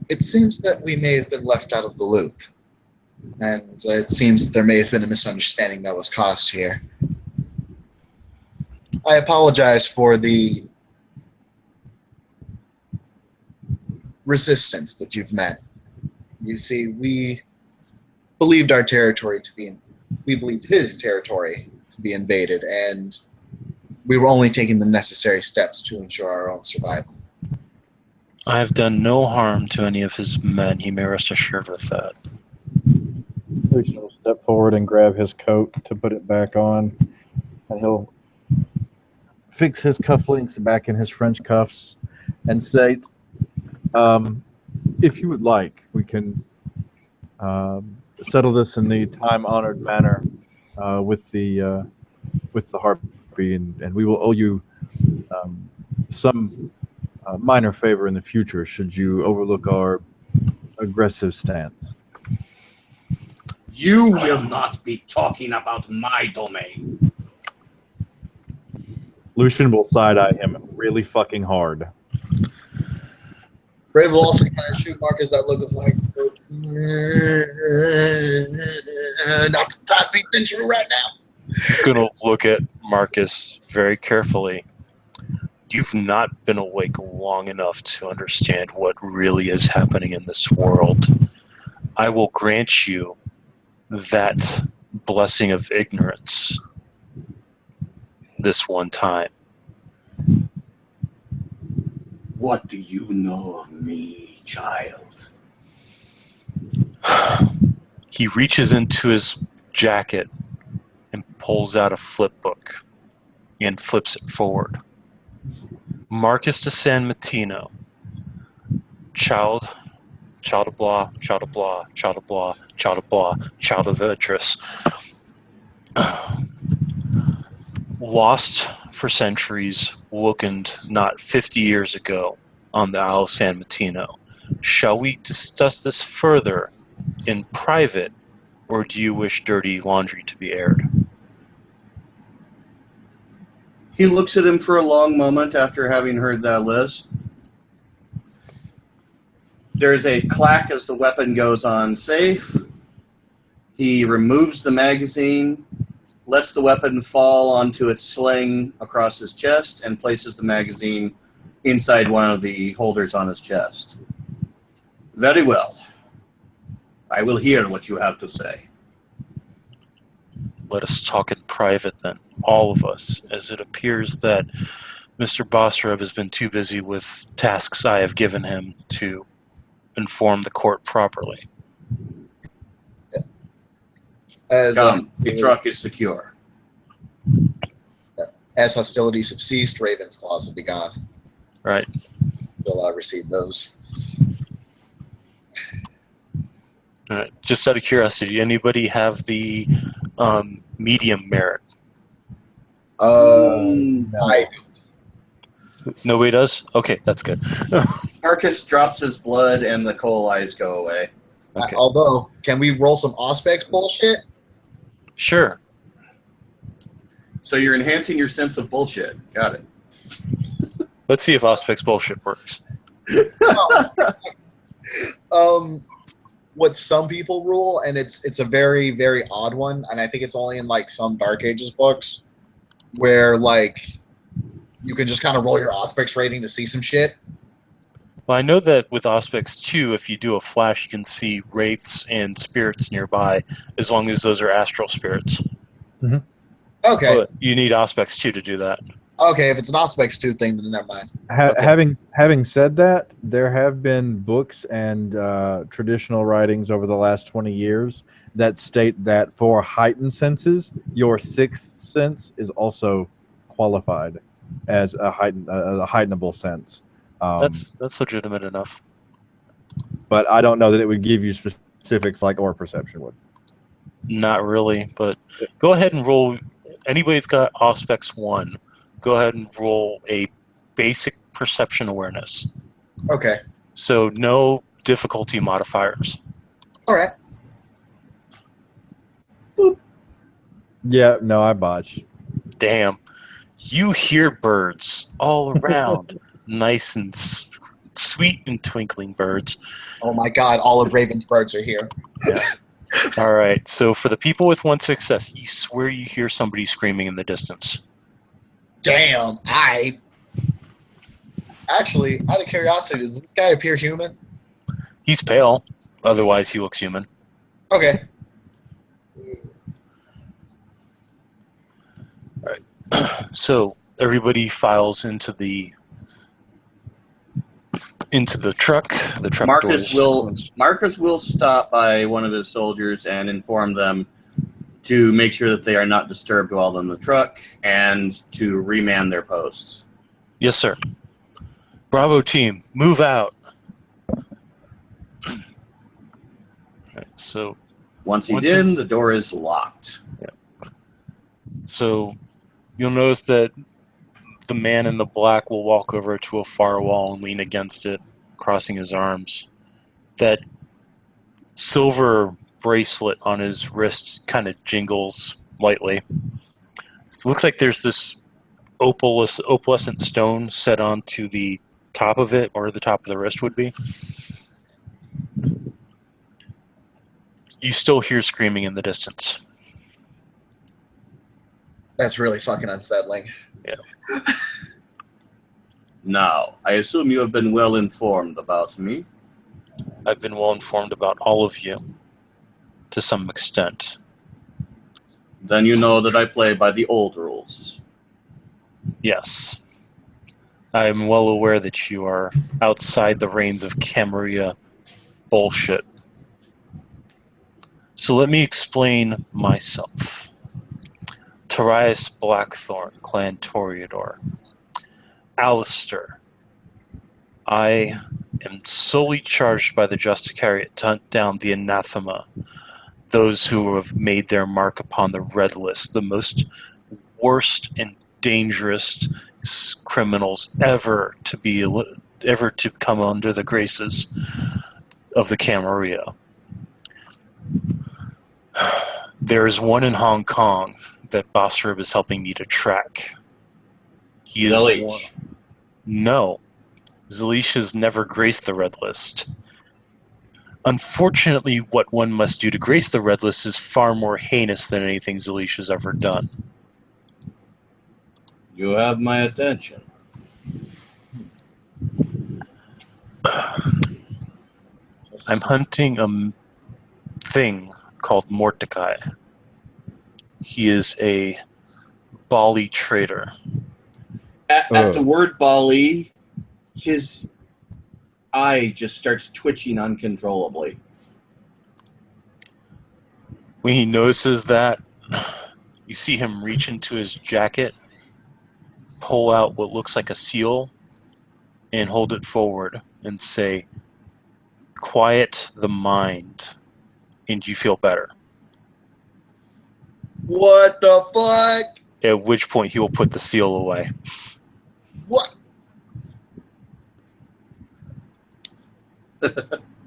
It seems that we may have been left out of the loop. And it seems that there may have been a misunderstanding that was caused here. I apologize for the resistance that you've met. You see, we believed our territory to be, we believed his territory to be invaded, and we were only taking the necessary steps to ensure our own survival. I have done no harm to any of his men. He may rest assured with that. Lucian will step forward and grab his coat to put it back on, and he'll fix his cufflinks back in his French cuffs and say, if you would like, we can settle this in the time-honored manner with the harpy, and we will owe you some minor favor in the future should you overlook our aggressive stance. You will not be talking about my domain. Lucian will side-eye him really fucking hard. Brave will also kind of shoot Marcus that look of like, not the time to be venturing right now. He's going to look at Marcus very carefully. You've not been awake long enough to understand what really is happening in this world. I will grant you that blessing of ignorance this one time. What do you know of me, child? He reaches into his jacket and pulls out a flip book and flips it forward. Marcus de San Martino, child of blah, child of blah, child of blah, child of blah, child of Idris. Lost for centuries, awakened not 50 years ago on the Isle of San Martino. Shall we discuss this further in private, or do you wish dirty laundry to be aired? He looks at him for a long moment after having heard that list. There's a clack as the weapon goes on safe. He removes the magazine, lets the weapon fall onto its sling across his chest, and places the magazine inside one of the holders on his chest. Very well. I will hear what you have to say. Let us talk in private then, all of us, as it appears that Mr. Bosreb has been too busy with tasks I have given him to inform the court properly. As, Come, the truck is secure. as hostilities have ceased, Raven's claws will be gone. Right. You'll receive those. All right. Just out of curiosity, anybody have the medium merit? No. I Nobody does? Okay, that's good. Marcus drops his blood and the coal eyes go away. Okay. Although, can we roll some Auspex bullshit? Sure. So you're enhancing your sense of bullshit. Got it. Let's see if Auspex bullshit works. What some people rule, and it's a very, very odd one, and I think it's only in like some Dark Ages books where like you can just kind of roll your Auspex rating to see some shit. Well, I know that with Auspex 2, if you do a flash, you can see wraiths and spirits nearby, as long as those are astral spirits. Okay. But you need Auspex 2 to do that. Okay, if it's an Auspex 2 thing, then never mind. Okay. Having said that, there have been books and traditional writings over the last 20 years that state that for heightened senses, your sixth sense is also qualified as a heightenable sense. That's legitimate enough. But I don't know that it would give you specifics like Aura Perception would. Not really, but go ahead and roll. Anybody that's got Auspex 1, go ahead and roll a basic perception awareness. Okay. So no difficulty modifiers. All right. Yeah, no, I botched. Damn. You hear birds all around. Nice and sweet and twinkling birds. Oh my God! All of Raven's birds are here. All right. So for the people with 1 success, you swear you hear somebody screaming in the distance. Damn! Actually, out of curiosity, does this guy appear human? He's pale. Otherwise, he looks human. Okay. So everybody files into the truck. The truck Marcus will stop by one of his soldiers and inform them to make sure that they are not disturbed while in the truck and to remand their posts. Yes, sir. Bravo team, move out. Right, so Once he's in, the door is locked. So you'll notice that the man in the black will walk over to a firewall and lean against it, crossing his arms. That silver bracelet on his wrist kind of jingles lightly. It looks like there's this opalescent stone set onto the top of it, or the top of the wrist would be. You still hear screaming in the distance. That's really fucking unsettling. Yeah. Now, I assume you have been well informed about me. I've been well informed about all of you, to some extent. Then you know that I play by the old rules. Yes. I am well aware that you are outside the reigns of Camarilla bullshit. So let me explain myself. Tarius Blackthorn, Clan Toreador. Alistair. I am solely charged by the Justicariat to hunt down the anathema, those who have made their mark upon the red list, the most worst and dangerous criminals ever to come under the graces of the Camarilla. There is one in Hong Kong that Bosrib is helping me to track. He is the one. No. Zalish has never graced the red list. Unfortunately, what one must do to grace the red list is far more heinous than anything Zalish has ever done. You have my attention. I'm hunting a thing called Mordecai. He is a Bali trader. At the word Bali, his eye just starts twitching uncontrollably. When he notices that, you see him reach into his jacket, pull out what looks like a seal, and hold it forward and say, "Quiet the mind, and you feel better." What the fuck? At which point he will put the seal away. What?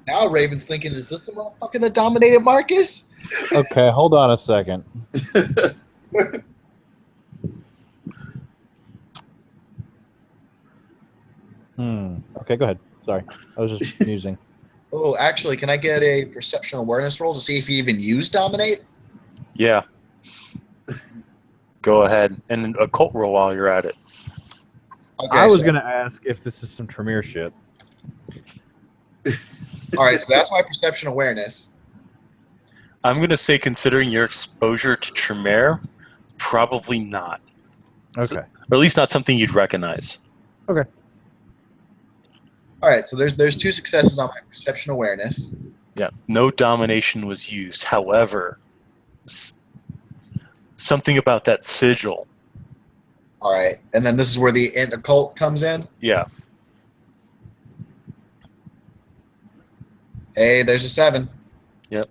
Now Raven's thinking, is this the motherfucker that dominated Marcus? Okay, hold on a second. Okay, go ahead. Sorry, I was just musing. Oh, actually, can I get a perception awareness roll to see if he even used dominate? Yeah. Go ahead. And a cult roll while you're at it. Okay, I was so- going to ask if this is some Tremere shit. all right, so that's my perception awareness. I'm going to say, considering your exposure to Tremere, probably not. Okay. Or at least not something you'd recognize. All right, so there's 2 successes on my perception awareness. Yeah. No domination was used. However, something about that sigil. All right, and then this is where the occult comes in. Yeah. Hey, there's a 7. Yep.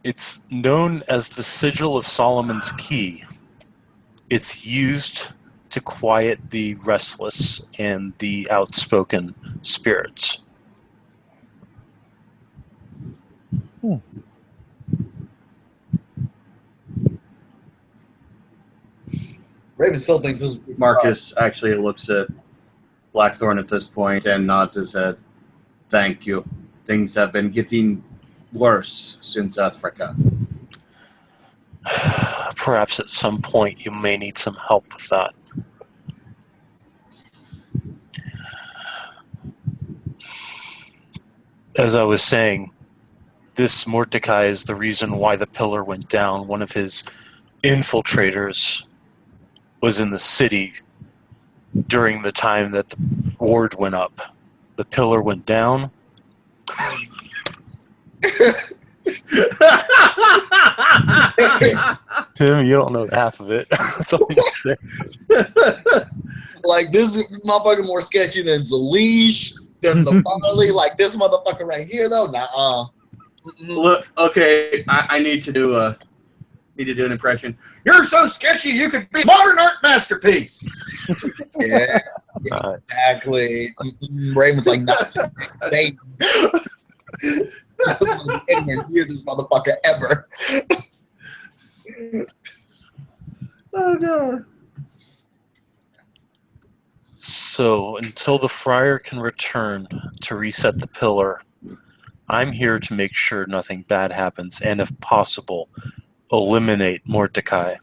It's known as the Sigil of Solomon's Key. It's used to quiet the restless and the outspoken spirits. Raven still thinks this is Marcus actually looks at Blackthorn at this point and nods his head. Thank you. Things have been getting worse since Africa. Perhaps at some point you may need some help with that. As I was saying, this Mordecai is the reason why the pillar went down. One of his infiltrators was in the city during the time that the ward went up. The pillar went down. Tim, you don't know half of it. That's all I'm gonna say. like this motherfucker more sketchy than Zalish, than the Farley. Like this motherfucker right here, though. Nah. Look, okay, I need to do an impression. You're so sketchy, you could be a modern art masterpiece. Yeah, Uh, exactly. Raven's like, not to say. Anywhere near this motherfucker ever. Oh god. So, until the friar can return to reset the pillar, I'm here to make sure nothing bad happens and, if possible, eliminate Mordecai.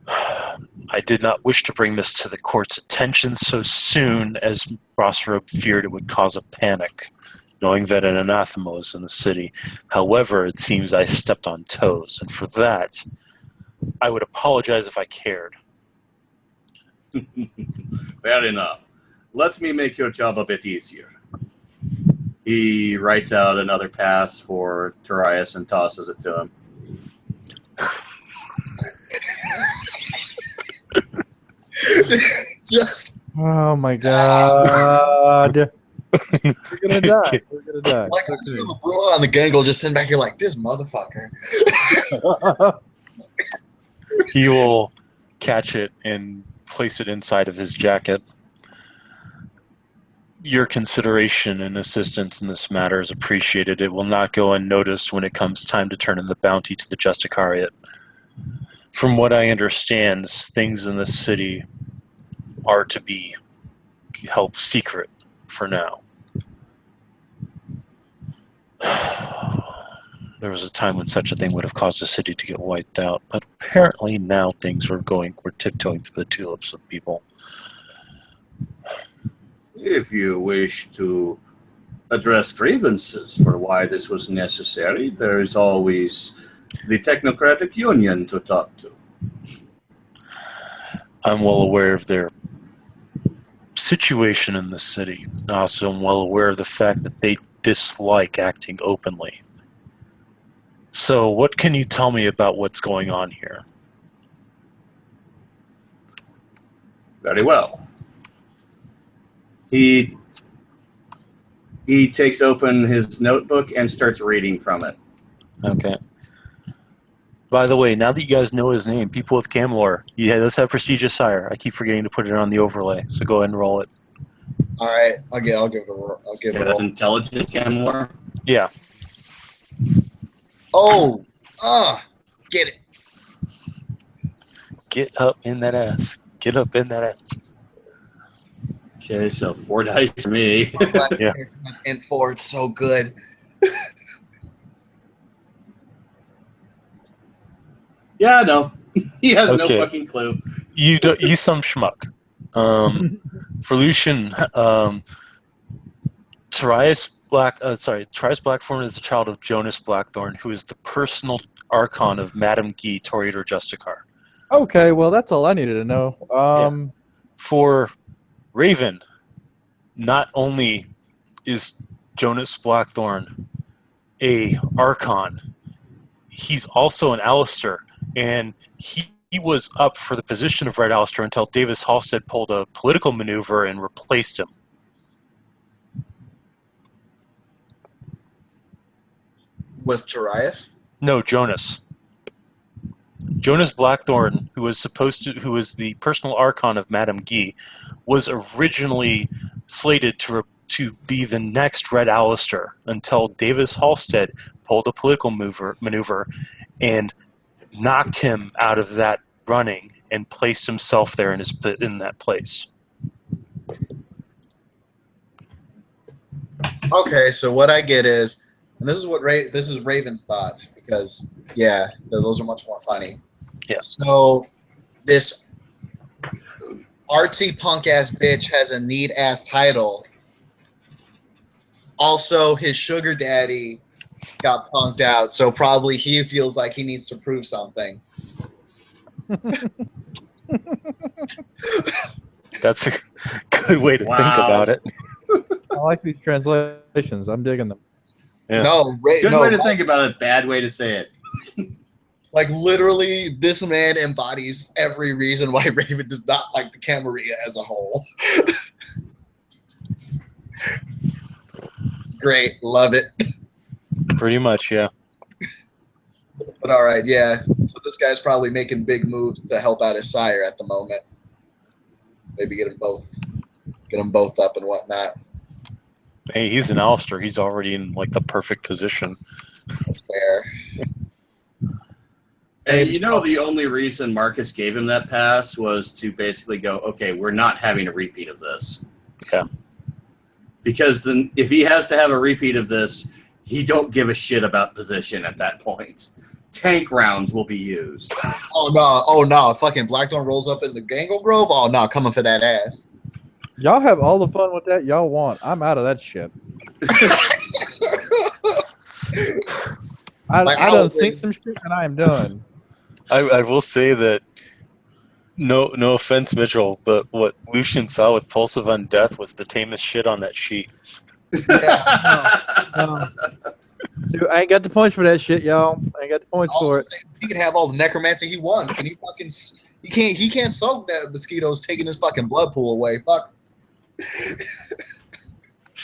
I did not wish to bring this to the court's attention so soon, as Rosrobe feared it would cause a panic, knowing that an anathema was in the city. However, it seems I stepped on toes, and for that, I would apologize if I cared. Fair enough. Let me make your job a bit easier. He writes out another pass for Tarius and tosses it to him. Just Oh my god. We're gonna die. We're gonna die. like I see the bro on the gangle just sitting back here like this motherfucker. He will catch it and place it inside of his jacket. Your consideration and assistance in this matter is appreciated. It will not go unnoticed when it comes time to turn in the bounty to the Justicariat. From what I understand, things in this city are to be held secret for now. There was a time when such a thing would have caused a city to get wiped out, but apparently now things we're tiptoeing through the tulips of people. If you wish to address grievances for why this was necessary, there is always the Technocratic Union to talk to. I'm well aware of their situation in the city. Also, I'm well aware of the fact that they dislike acting openly. So, what can you tell me about what's going on here? Very well. He takes open his notebook and starts reading from it. Okay. By the way, now that you guys know his name, people with Camlor, yeah, let's have prestigious sire. I keep forgetting to put it on the overlay, so go ahead and roll it. All right, I'll give it a roll. I'll give Yeah, it a that's roll. intelligence, Camlor. Yeah. Oh, get it. Get up in that ass. Get up in that ass. Okay, so 4 dice for me. Yeah. Int 4, it's so good. Yeah, no. He has no Okay. fucking clue. You some schmuck. For Lucian, Tyrus Blackthorn is the child of Jonas Blackthorn, who is the personal archon of Madame Guy, Toreador Justicar. Okay, well, that's all I needed to know. For Raven, not only is Jonas Blackthorn a archon, he's also an Alistair, and he was up for the position of Red Alistair until Davis Halstead pulled a political maneuver and replaced him. With Jarius? No, Jonas. Jonas Blackthorn, who was the personal archon of Madame Guy, was originally slated to be the next Red Alistair until Davis Halstead pulled a political maneuver and knocked him out of that running and placed himself there in that place. Okay, so what I get is, and this is Raven's thoughts, because yeah, those are much more funny. Yeah. So this artsy punk ass bitch has a neat ass title. Also, his sugar daddy got punked out, so probably he feels like he needs to prove something. That's a good way to think about it. I like these translations. I'm digging them. Yeah. Good way to think about it, bad way to say it. Like, literally, this man embodies every reason why Raven does not like the Camarilla as a whole. Great, love it. Pretty much, yeah. But all right, yeah. So this guy's probably making big moves to help out his sire at the moment. Maybe get them both up and whatnot. Hey, he's an Alistair. He's already in like the perfect position. That's fair. And you know, the only reason Marcus gave him that pass was to basically go, okay, we're not having a repeat of this. Yeah. Because then if he has to have a repeat of this, he don't give a shit about position at that point. Tank rounds will be used. Oh no! Fucking Blackthorn rolls up in the Gangle Grove. Oh no, coming for that ass. Y'all have all the fun with that y'all want. I'm out of that shit. I done seen some shit and I am done. I will say that no offense, Mitchell, but what Lucian saw with Pulse of Undeath was the tamest shit on that sheet. No. Dude, I ain't got the points for that shit, y'all. I ain't got the points for it. He can have all the necromancy he wants, and he can't soak that mosquitoes taking his fucking blood pool away. Fuck.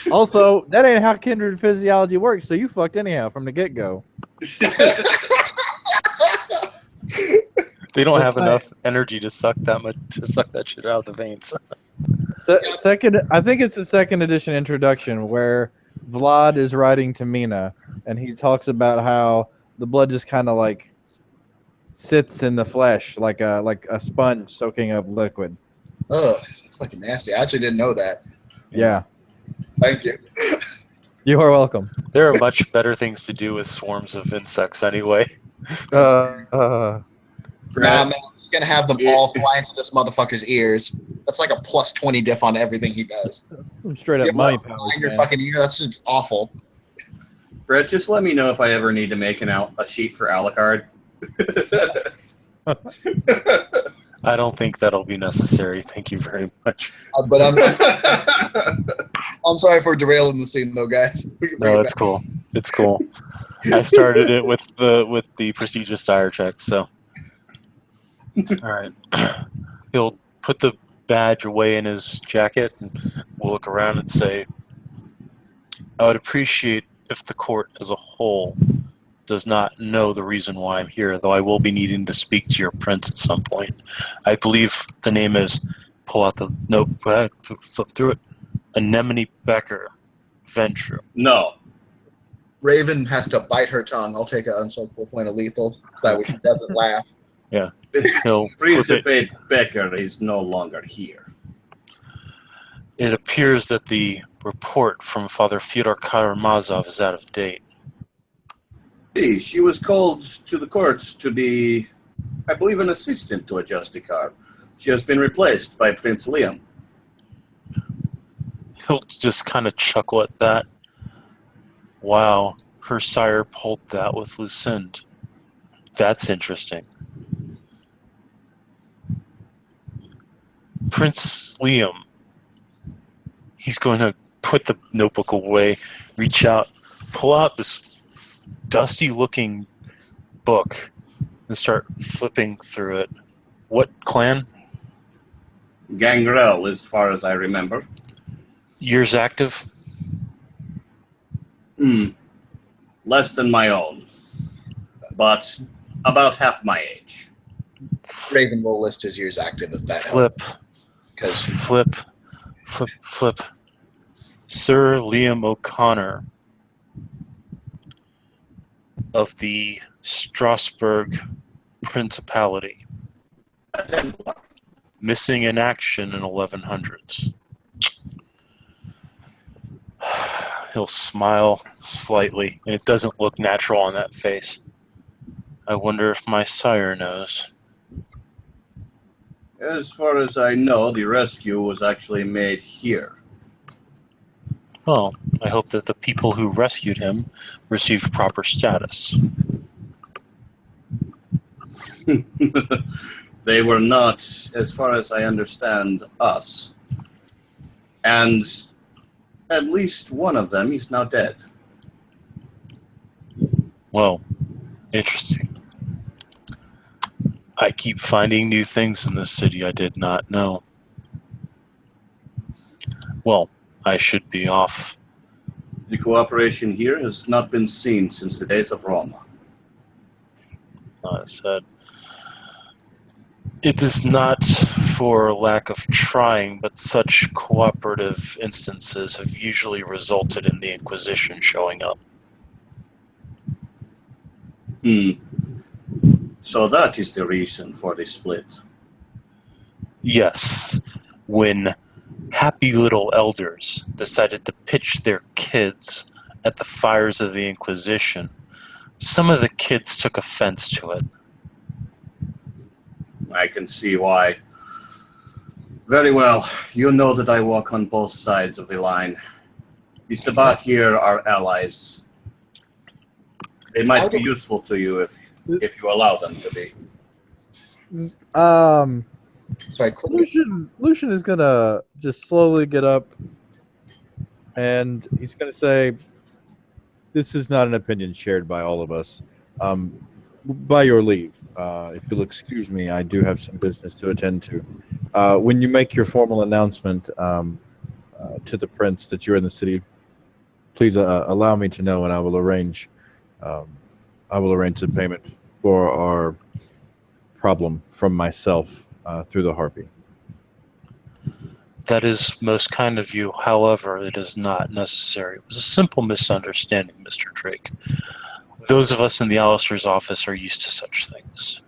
Also, that ain't how kindred physiology works, so you fucked anyhow from the get-go. They don't have enough energy to suck that shit out of the veins. Second, I think it's a second edition introduction where Vlad is writing to Mina, and he talks about how the blood just kind of like sits in the flesh like a sponge soaking up liquid. Ugh, it's fucking nasty. I actually didn't know that. Yeah. Thank you. You are welcome. There are much better things to do with swarms of insects anyway. Nah, man, he's gonna have them all fly into this motherfucker's ears. That's like a plus 20 diff on everything he does. Straight up You money fly powers, in your man. fucking ear. That's just awful. Brett, just let me know if I ever need to make a sheet for Alucard. I don't think that'll be necessary. Thank you very much. But I'm sorry for derailing the scene, though, guys. We can bring No, it it's back. cool. It's cool. I started it with the prestigious dire check, so all right. He'll put the badge away in his jacket and we'll look around and say, I would appreciate if the court as a whole does not know the reason why I'm here, though I will be needing to speak to your prince at some point. I believe the name is, pull out the note, flip through it, Anemone Becker Ventrue. No. Raven has to bite her tongue. I'll take an unsolvable point of lethal so that way she doesn't laugh. He'll flip it. Principe Becker is no longer here. It appears that the report from Father Fyodor Karamazov is out of date. She was called to the courts to be, I believe, an assistant to a Justikar. She has been replaced by Prince Liam. He'll just kind of chuckle at that. Wow, her sire pulled that with Lucinde. That's interesting. Prince Liam. He's going to put the notebook away, reach out, pull out this dusty-looking book, and start flipping through it. What clan? Gangrel, as far as I remember. Years active? Less than my own, but about half my age. Raven will list his years active if that Flip, helps. Because flip. Sir Liam O'Connor of the Strasbourg Principality. Missing in action in 1100s. He'll smile slightly, and it doesn't look natural on that face. I wonder if my sire knows. As far as I know, the rescue was actually made here. Well, I hope that the people who rescued him received proper status. They were not, as far as I understand, us. And at least one of them is now dead. Well, interesting. I keep finding new things in this city I did not know. Well, I should be off. The cooperation here has not been seen since the days of Roma. I said, it is not for lack of trying, but such cooperative instances have usually resulted in the Inquisition showing up. So that is the reason for the split. Yes, when happy little elders decided to pitch their kids at the fires of the Inquisition, some of the kids took offense to it. I can see why. Very well. You know that I walk on both sides of the line. The Sabbat here are allies. They might be useful to you if you allow them to be. sorry, quickly. Lucian is gonna just slowly get up, and he's gonna say, "This is not an opinion shared by all of us. By your leave, if you'll excuse me, I do have some business to attend to. When you make your formal announcement to the prince that you're in the city, please allow me to know, and I will arrange. The payment for our problem from myself through the Harpy." That is most kind of you. However, it is not necessary. It was a simple misunderstanding, Mr. Drake. Those of us in the Alistair's office are used to such things.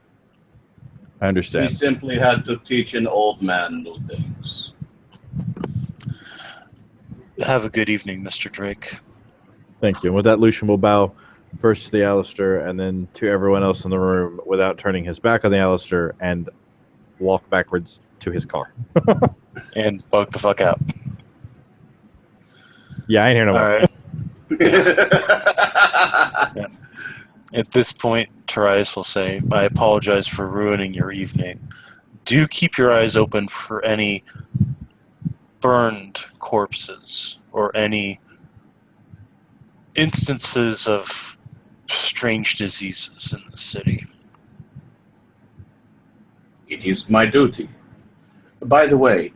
I We understand. simply had to teach an old man new things. Have a good evening, Mr. Drake. Thank you. And with that, Lucian will bow first to the Alistair and then to everyone else in the room without turning his back on the Alistair and walk backwards to his car. And bug the fuck out. Yeah, I ain't here no All more. right. At this point, Therese will say, I apologize for ruining your evening. Do keep your eyes open for any burned corpses or any instances of strange diseases in the city. It is my duty. By the way,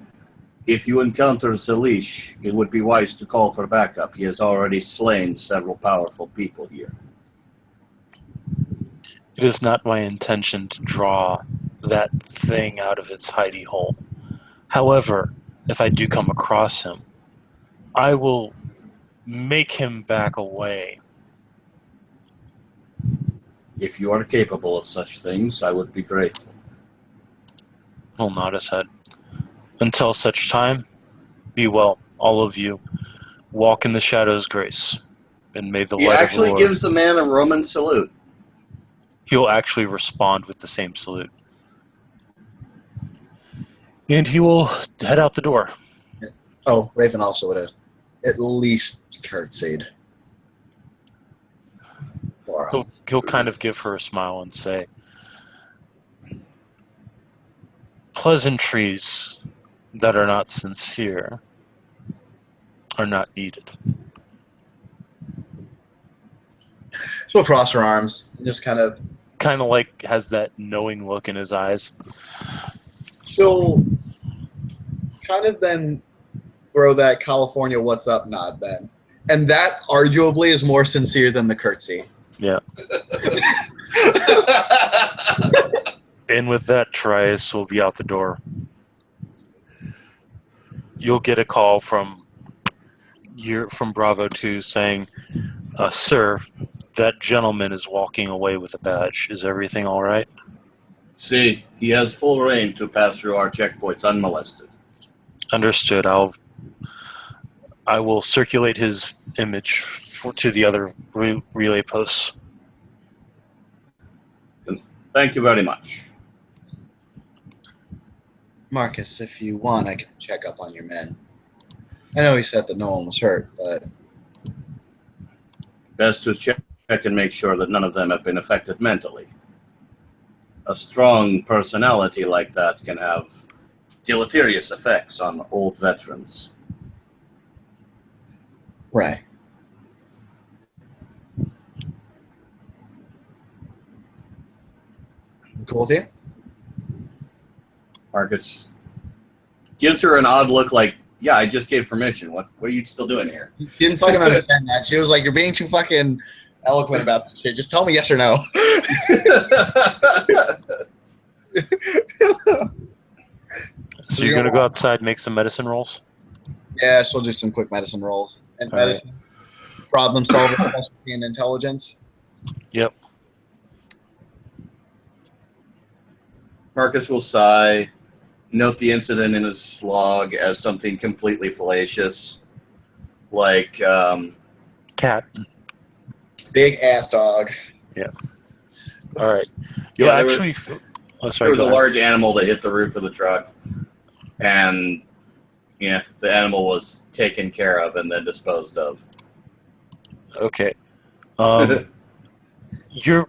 if you encounter Zalish, it would be wise to call for backup. He has already slain several powerful people here. It is not my intention to draw that thing out of its hidey hole. However, if I do come across him, I will make him back away. If you are capable of such things, I would be grateful. He'll nod his head. Until such time, Be well, all of you. Walk in the shadows, Grace, and may the He light of the actually Lord. gives the man a Roman salute. He'll actually respond with the same salute. And he will head out the door. Oh, Raven also would have at least curtsied. For him. He'll kind of give her a smile and say, pleasantries that are not sincere are not needed. She'll cross her arms and just kind of. Kind of like has that knowing look in his eyes. She'll kind of then throw that California "What's up" nod then, and that arguably is more sincere than the curtsy. Yeah. And with that, Trias will be out the door. You'll get a call from Bravo 2 saying, sir, that gentleman is walking away with a badge. Is everything all right? See, he has full reign to pass through our checkpoints unmolested. Understood. I will circulate his image to the other relay posts. Thank you very much. Marcus, if you want, I can check up on your men. I know he said that no one was hurt, but Best to check and make sure that none of them have been affected mentally. A strong personality like that can have deleterious effects on old veterans. right. Cool with you? Marcus gives her an odd look like, yeah, I just gave permission. What are you still doing here? She didn't fucking understand that. She was like, "You're being too fucking eloquent about this shit. Just tell me yes or no." So you're going to go outside and make some medicine rolls? Yeah, she'll do some quick medicine rolls and All right. medicine. Problem solving, specialty, and intelligence. Yep. Marcus will sigh, note the incident in his log as something completely fallacious, like Cat. Big ass dog. All right. Yeah, Yeah, there actually. Oh, there sorry. was Go a ahead. large animal that hit the roof of the truck, and yeah, the animal was taken care of and then disposed of. Okay. You're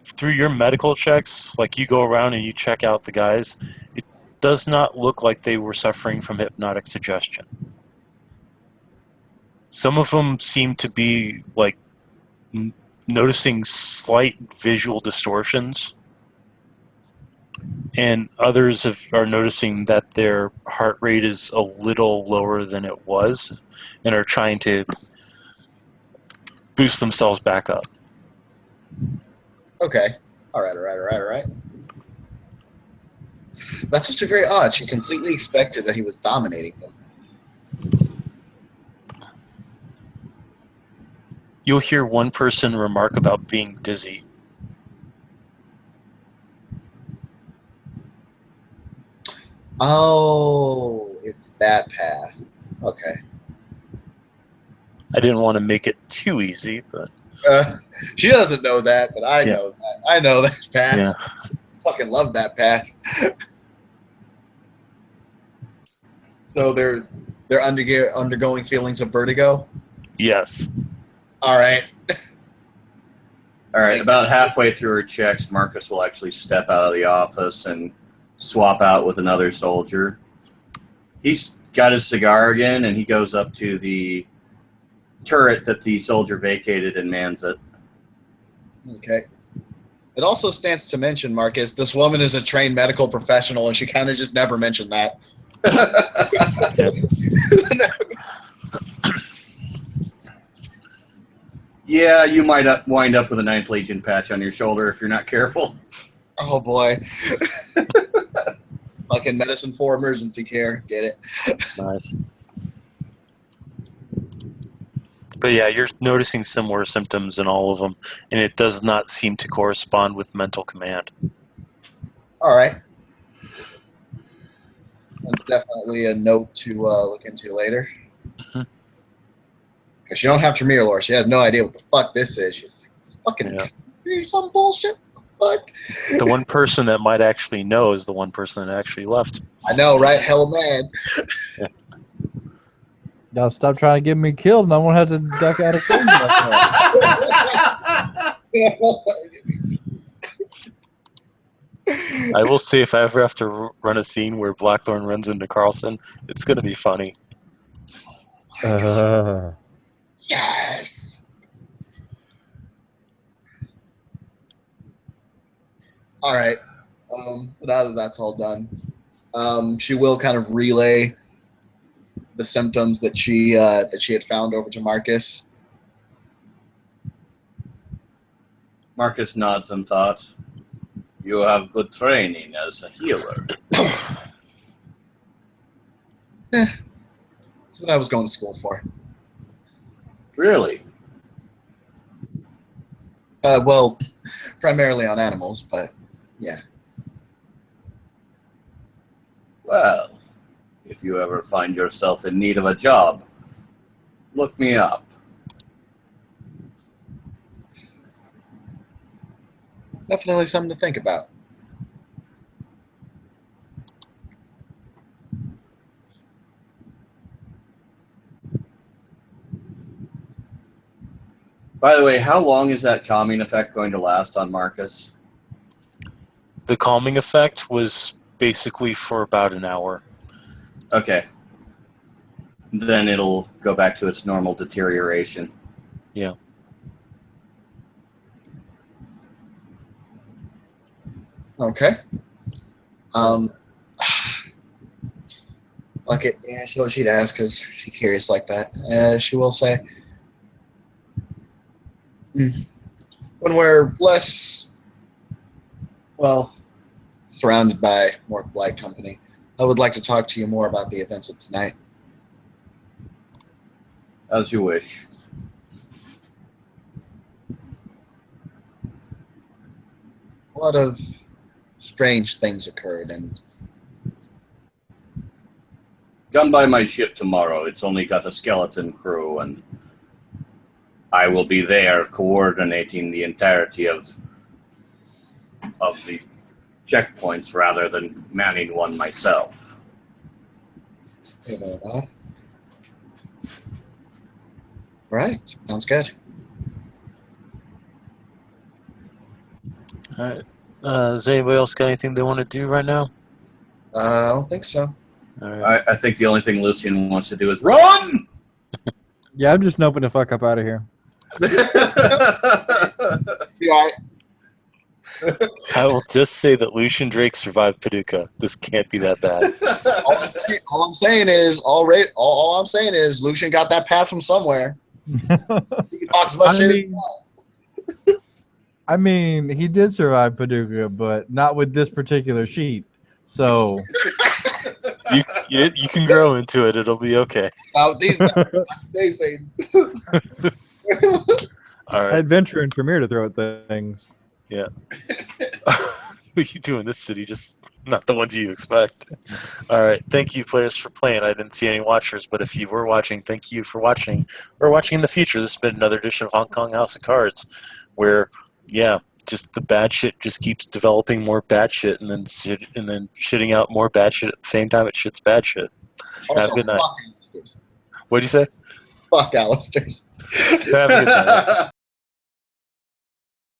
through your medical checks, like you go around and you check out the guys. It does not look like they were suffering from hypnotic suggestion. Some of them seem to be like noticing slight visual distortions, and others are noticing that their heart rate is a little lower than it was, and are trying to boost themselves back up. Okay. All right. That's just very odd. She completely expected that he was dominating them. You'll hear one person remark about being dizzy. Oh, it's that path. Okay. I didn't want to make it too easy, but She doesn't know that, but I Yeah. know that. I know that path. yeah. Fucking love that path. So they're undergoing feelings of vertigo. Yes. All right. All right, about halfway through her checks, Marcus will actually step out of the office and swap out with another soldier. He's got his cigar again, and he goes up to the turret that the soldier vacated and mans it. Okay. It also stands to mention, Marcus, this woman is a trained medical professional, and she kind of just never mentioned that. Yeah, you might wind up with a 9th Legion patch on your shoulder if you're not careful. Oh boy. Fucking medicine for emergency care. Get it? Nice. But yeah, you're noticing similar symptoms in all of them, and it does not seem to correspond with mental command. All right. That's definitely a note to look into later. Mhm. Because she don't have Tremere lore. She has no idea what the fuck this is. She's like, this is fucking some bullshit. Fuck. The one person that might actually know is the one person that actually left. I know, right? Hell, man. Y'all stop trying to get me killed, and I won't have to duck out of things like that. I will say, if I ever have to run a scene where Blackthorn runs into Carlson, it's going to be funny. Yes. All right. Now that that's all done, she will kind of relay the symptoms that she had found over to Marcus. Marcus nods and thoughts. You have good training as a healer. That's what I was going to school for. Really? Well, primarily on animals, but yeah. Well, if you ever find yourself in need of a job, look me up. Definitely something to think about. By the way, how long is that calming effect going to last on Marcus? The calming effect was basically for about an hour. Okay. Then it'll go back to its normal deterioration. Yeah. Okay. Fuck it. Yeah, she'd ask because she's curious like that. She will say, when we're less, well, surrounded by more polite company, I would like to talk to you more about the events of tonight. As you wish. A lot of strange things occurred, and Come by my ship tomorrow. It's only got a skeleton crew, and I will be there coordinating the entirety of the checkpoints rather than manning one myself. you know that. Right, sounds good. All right. Does anybody else got anything they want to do right now? I don't think so. All right. I think the only thing Lucian wants to do is run! Yeah, I'm just noping the fuck up out of here. Yeah, I will just say that Lucian Drake survived Paducah. This can't be that bad. all I'm saying is Lucian got that path from somewhere. He can talk as much shit as he wants. I mean, he did survive Paducah, but not with this particular sheet. So You can grow into it. It'll be okay. These guys, they say. All right. adventure and Tremere to throw at things. Yeah. What you do in this city, just not the ones you expect. All right. Thank you, players, for playing. I didn't see any watchers, but if you were watching, thank you for watching. Or watching in the future. This has been another edition of Hong Kong House of Cards, where, yeah, just the bad shit just keeps developing more bad shit, and then shitting out more bad shit at the same time it shits bad shit. Also, Have a good night. fuck Alistairs. What'd you say? Fuck Alistairs. Have a good night.